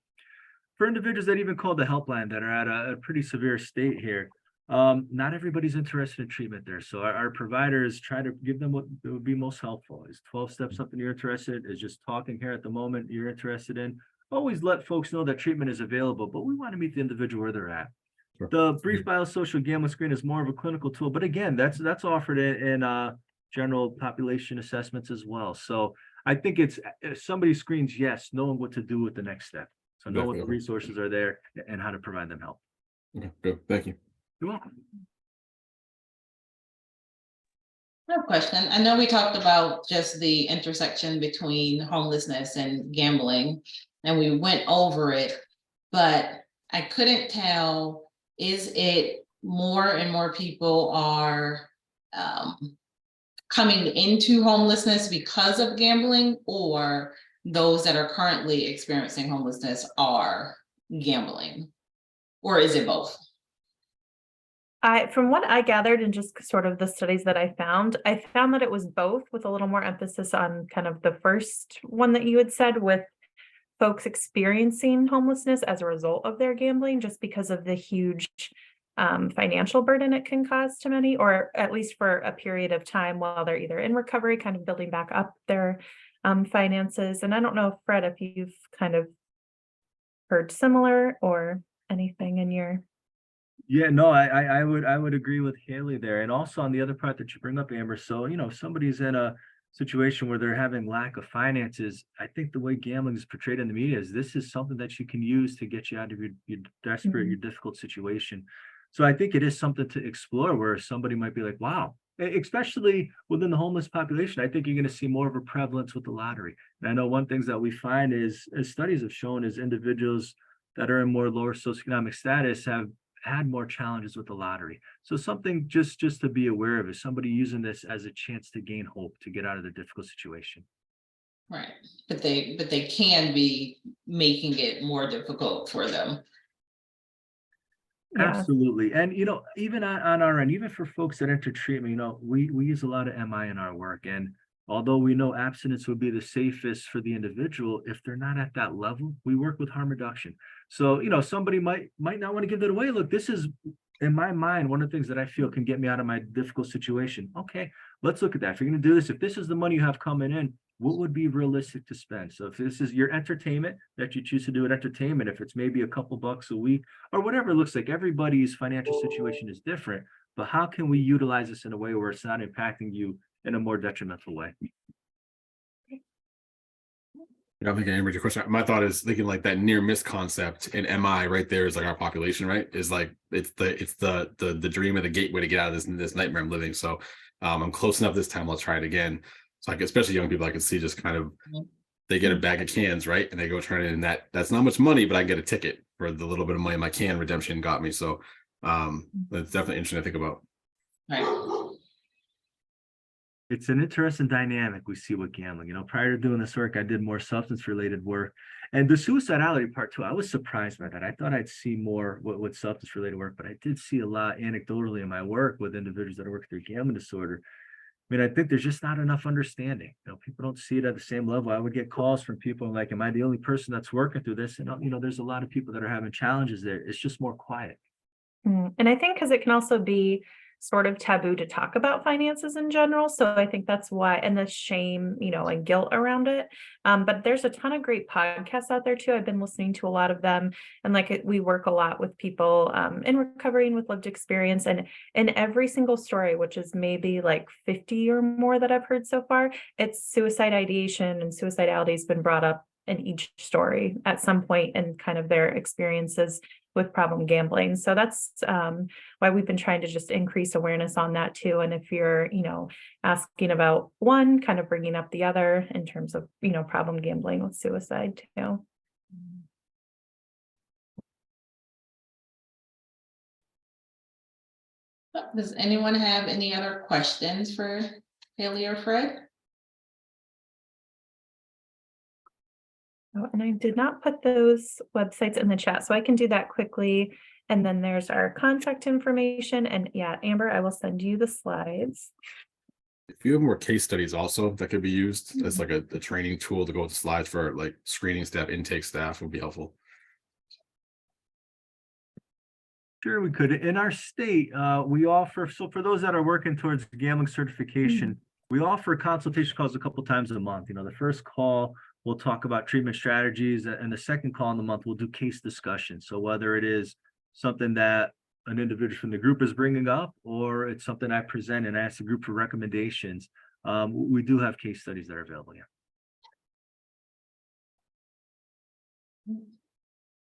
S3: For individuals that even call the helpline that are at a pretty severe state here, not everybody's interested in treatment there. So our providers try to give them what would be most helpful. Is 12 steps something you're interested in? Is just talking here at the moment you're interested in? Always let folks know that treatment is available, but we want to meet the individual where they're at.
S7: Sure.
S3: The brief biosocial gambling screen is more of a clinical tool, but again, that's offered in general population assessments as well. So I think it's if somebody screens yes, knowing what to do with the next step. So know what the
S7: Definitely.
S3: resources are there and how to provide them help.
S7: Okay, good. Thank you.
S3: You're welcome.
S1: I have a question. I know we talked about just the intersection between homelessness and gambling, and we went over it, but I couldn't tell, is it more and more people are coming into homelessness because of gambling, or those that are currently experiencing homelessness are gambling, or is it both?
S2: From what I gathered and just sort of the studies that I found that it was both, with a little more emphasis on kind of the first one that you had said, with folks experiencing homelessness as a result of their gambling, just because of the huge financial burden it can cause to many, or at least for a period of time while they're either in recovery, kind of building back up their finances. And I don't know, Fred, if you've kind of heard similar or anything in your
S3: Yeah, no, I would agree with Haley there. And also on the other part that you bring up, Amber, so, if somebody's in a situation where they're having lack of finances, I think the way gambling is portrayed in the media is this is something that you can use to get you out of your desperate, your difficult situation. So I think it is something to explore where somebody might be like, wow, especially within the homeless population, I think you're going to see more of a prevalence with the lottery. And I know one things that we find is, as studies have shown, is individuals that are in more lower socioeconomic status have had more challenges with the lottery. So something just to be aware of is somebody using this as a chance to gain hope to get out of the difficult situation.
S1: Right, but they can be making it more difficult for them.
S2: Yeah.
S3: Absolutely. And even on our end, even for folks that enter treatment, we use a lot of MI in our work. And although we know abstinence would be the safest for the individual, if they're not at that level, we work with harm reduction. So, somebody might not want to give that away. Look, this is, in my mind, one of the things that I feel can get me out of my difficult situation. Okay, let's look at that. If you're going to do this, if this is the money you have coming in, what would be realistic to spend? So if this is your entertainment that you choose to do at entertainment, if it's maybe a couple bucks a week or whatever it looks like, everybody's financial situation is different, but how can we utilize this in a way where it's not impacting you in a more detrimental way?
S7: I'm thinking, Amber, your question. My thought is thinking like that near miss concept in MI right there is like our population, right? Is like it's the dream of the gateway to get out of this nightmare I'm living. So I'm close enough this time. Let's try it again. So like especially young people, I can see just kind of they get a bag of cans, right? And they go turn it in. That's not much money, but I get a ticket for the little bit of money my can redemption got me. So that's definitely interesting to think about.
S1: Right.
S3: It's an interesting dynamic we see with gambling. Prior to doing this work, I did more substance related work, and the suicidality part too. I was surprised by that. I thought I'd see more with substance related work, but I did see a lot anecdotally in my work with individuals that are working through gambling disorder. I mean, I think there's just not enough understanding. People don't see it at the same level. I would get calls from people like, am I the only person that's working through this? And, there's a lot of people that are having challenges there. It's just more quiet.
S2: And I think because it can also be sort of taboo to talk about finances in general. So I think that's why, and the shame, and guilt around it. But there's a ton of great podcasts out there too. I've been listening to a lot of them, and we work a lot with people in recovery and with lived experience. And in every single story, which is maybe like 50 or more that I've heard so far, it's suicide ideation and suicidality has been brought up in each story at some point in kind of their experiences with problem gambling. So that's why we've been trying to just increase awareness on that too. And if you're, asking about one, kind of bringing up the other in terms of, problem gambling with suicide too.
S1: Does anyone have any other questions for Haley or Fred?
S2: Oh, and I did not put those websites in the chat, so I can do that quickly. And then there's our contact information. And yeah, Amber, I will send you the slides.
S7: If you have more case studies also that could be used as like a training tool to go with the slides for like screening staff, intake staff would be helpful.
S3: Sure, we could. In our state, we offer, so for those that are working towards gambling certification, we offer consultation calls a couple times a month. The first call, we'll talk about treatment strategies, and the second call in the month, we'll do case discussion. So whether it is something that an individual from the group is bringing up, or it's something I present and ask the group for recommendations, we do have case studies that are available. Yeah.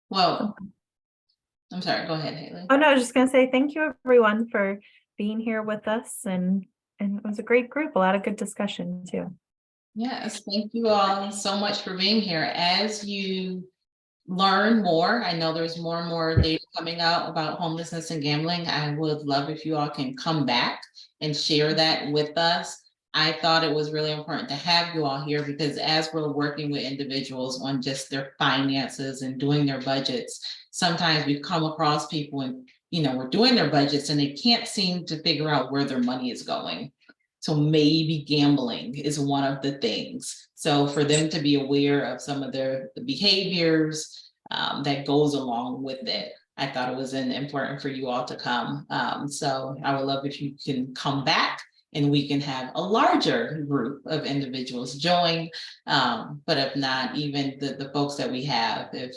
S1: Well, I'm sorry, go ahead, Haley.
S2: Oh, no, I was just going to say thank you, everyone, for being here with us. And it was a great group, a lot of good discussion, too.
S1: Yes, thank you all so much for being here. As you learn more, I know there's more and more data coming out about homelessness and gambling. I would love if you all can come back and share that with us. I thought it was really important to have you all here because as we're working with individuals on just their finances and doing their budgets, sometimes we come across people and, we're doing their budgets and they can't seem to figure out where their money is going. So maybe gambling is one of the things. So for them to be aware of some of the behaviors that goes along with it, I thought it was important for you all to come. So I would love if you can come back and we can have a larger group of individuals join. But if not, even the folks that we have, if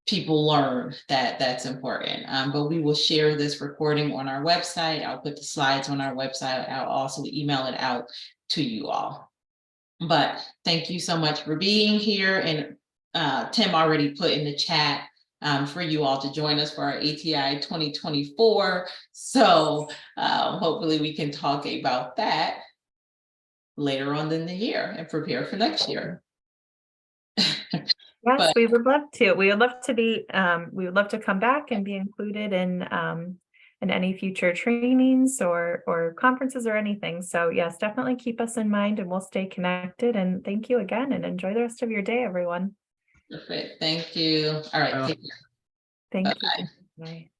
S1: people learn that that's important. But we will share this recording on our website. I'll put the slides on our website. I'll also email it out to you all. But thank you so much for being here. And Tim already put in the chat for you all to join us for our ATI 2024. So hopefully we can talk about that later on in the year and prepare for next year.
S2: Yes,
S1: But-
S2: we would love to. We would love to be, we would love to come back and be included in any future trainings or conferences or anything. So yes, definitely keep us in mind and we'll stay connected. And thank you again and enjoy the rest of your day, everyone.
S1: Perfect. Thank you. All right. Take care.
S2: Thank
S1: Bye-bye.
S2: you. Bye.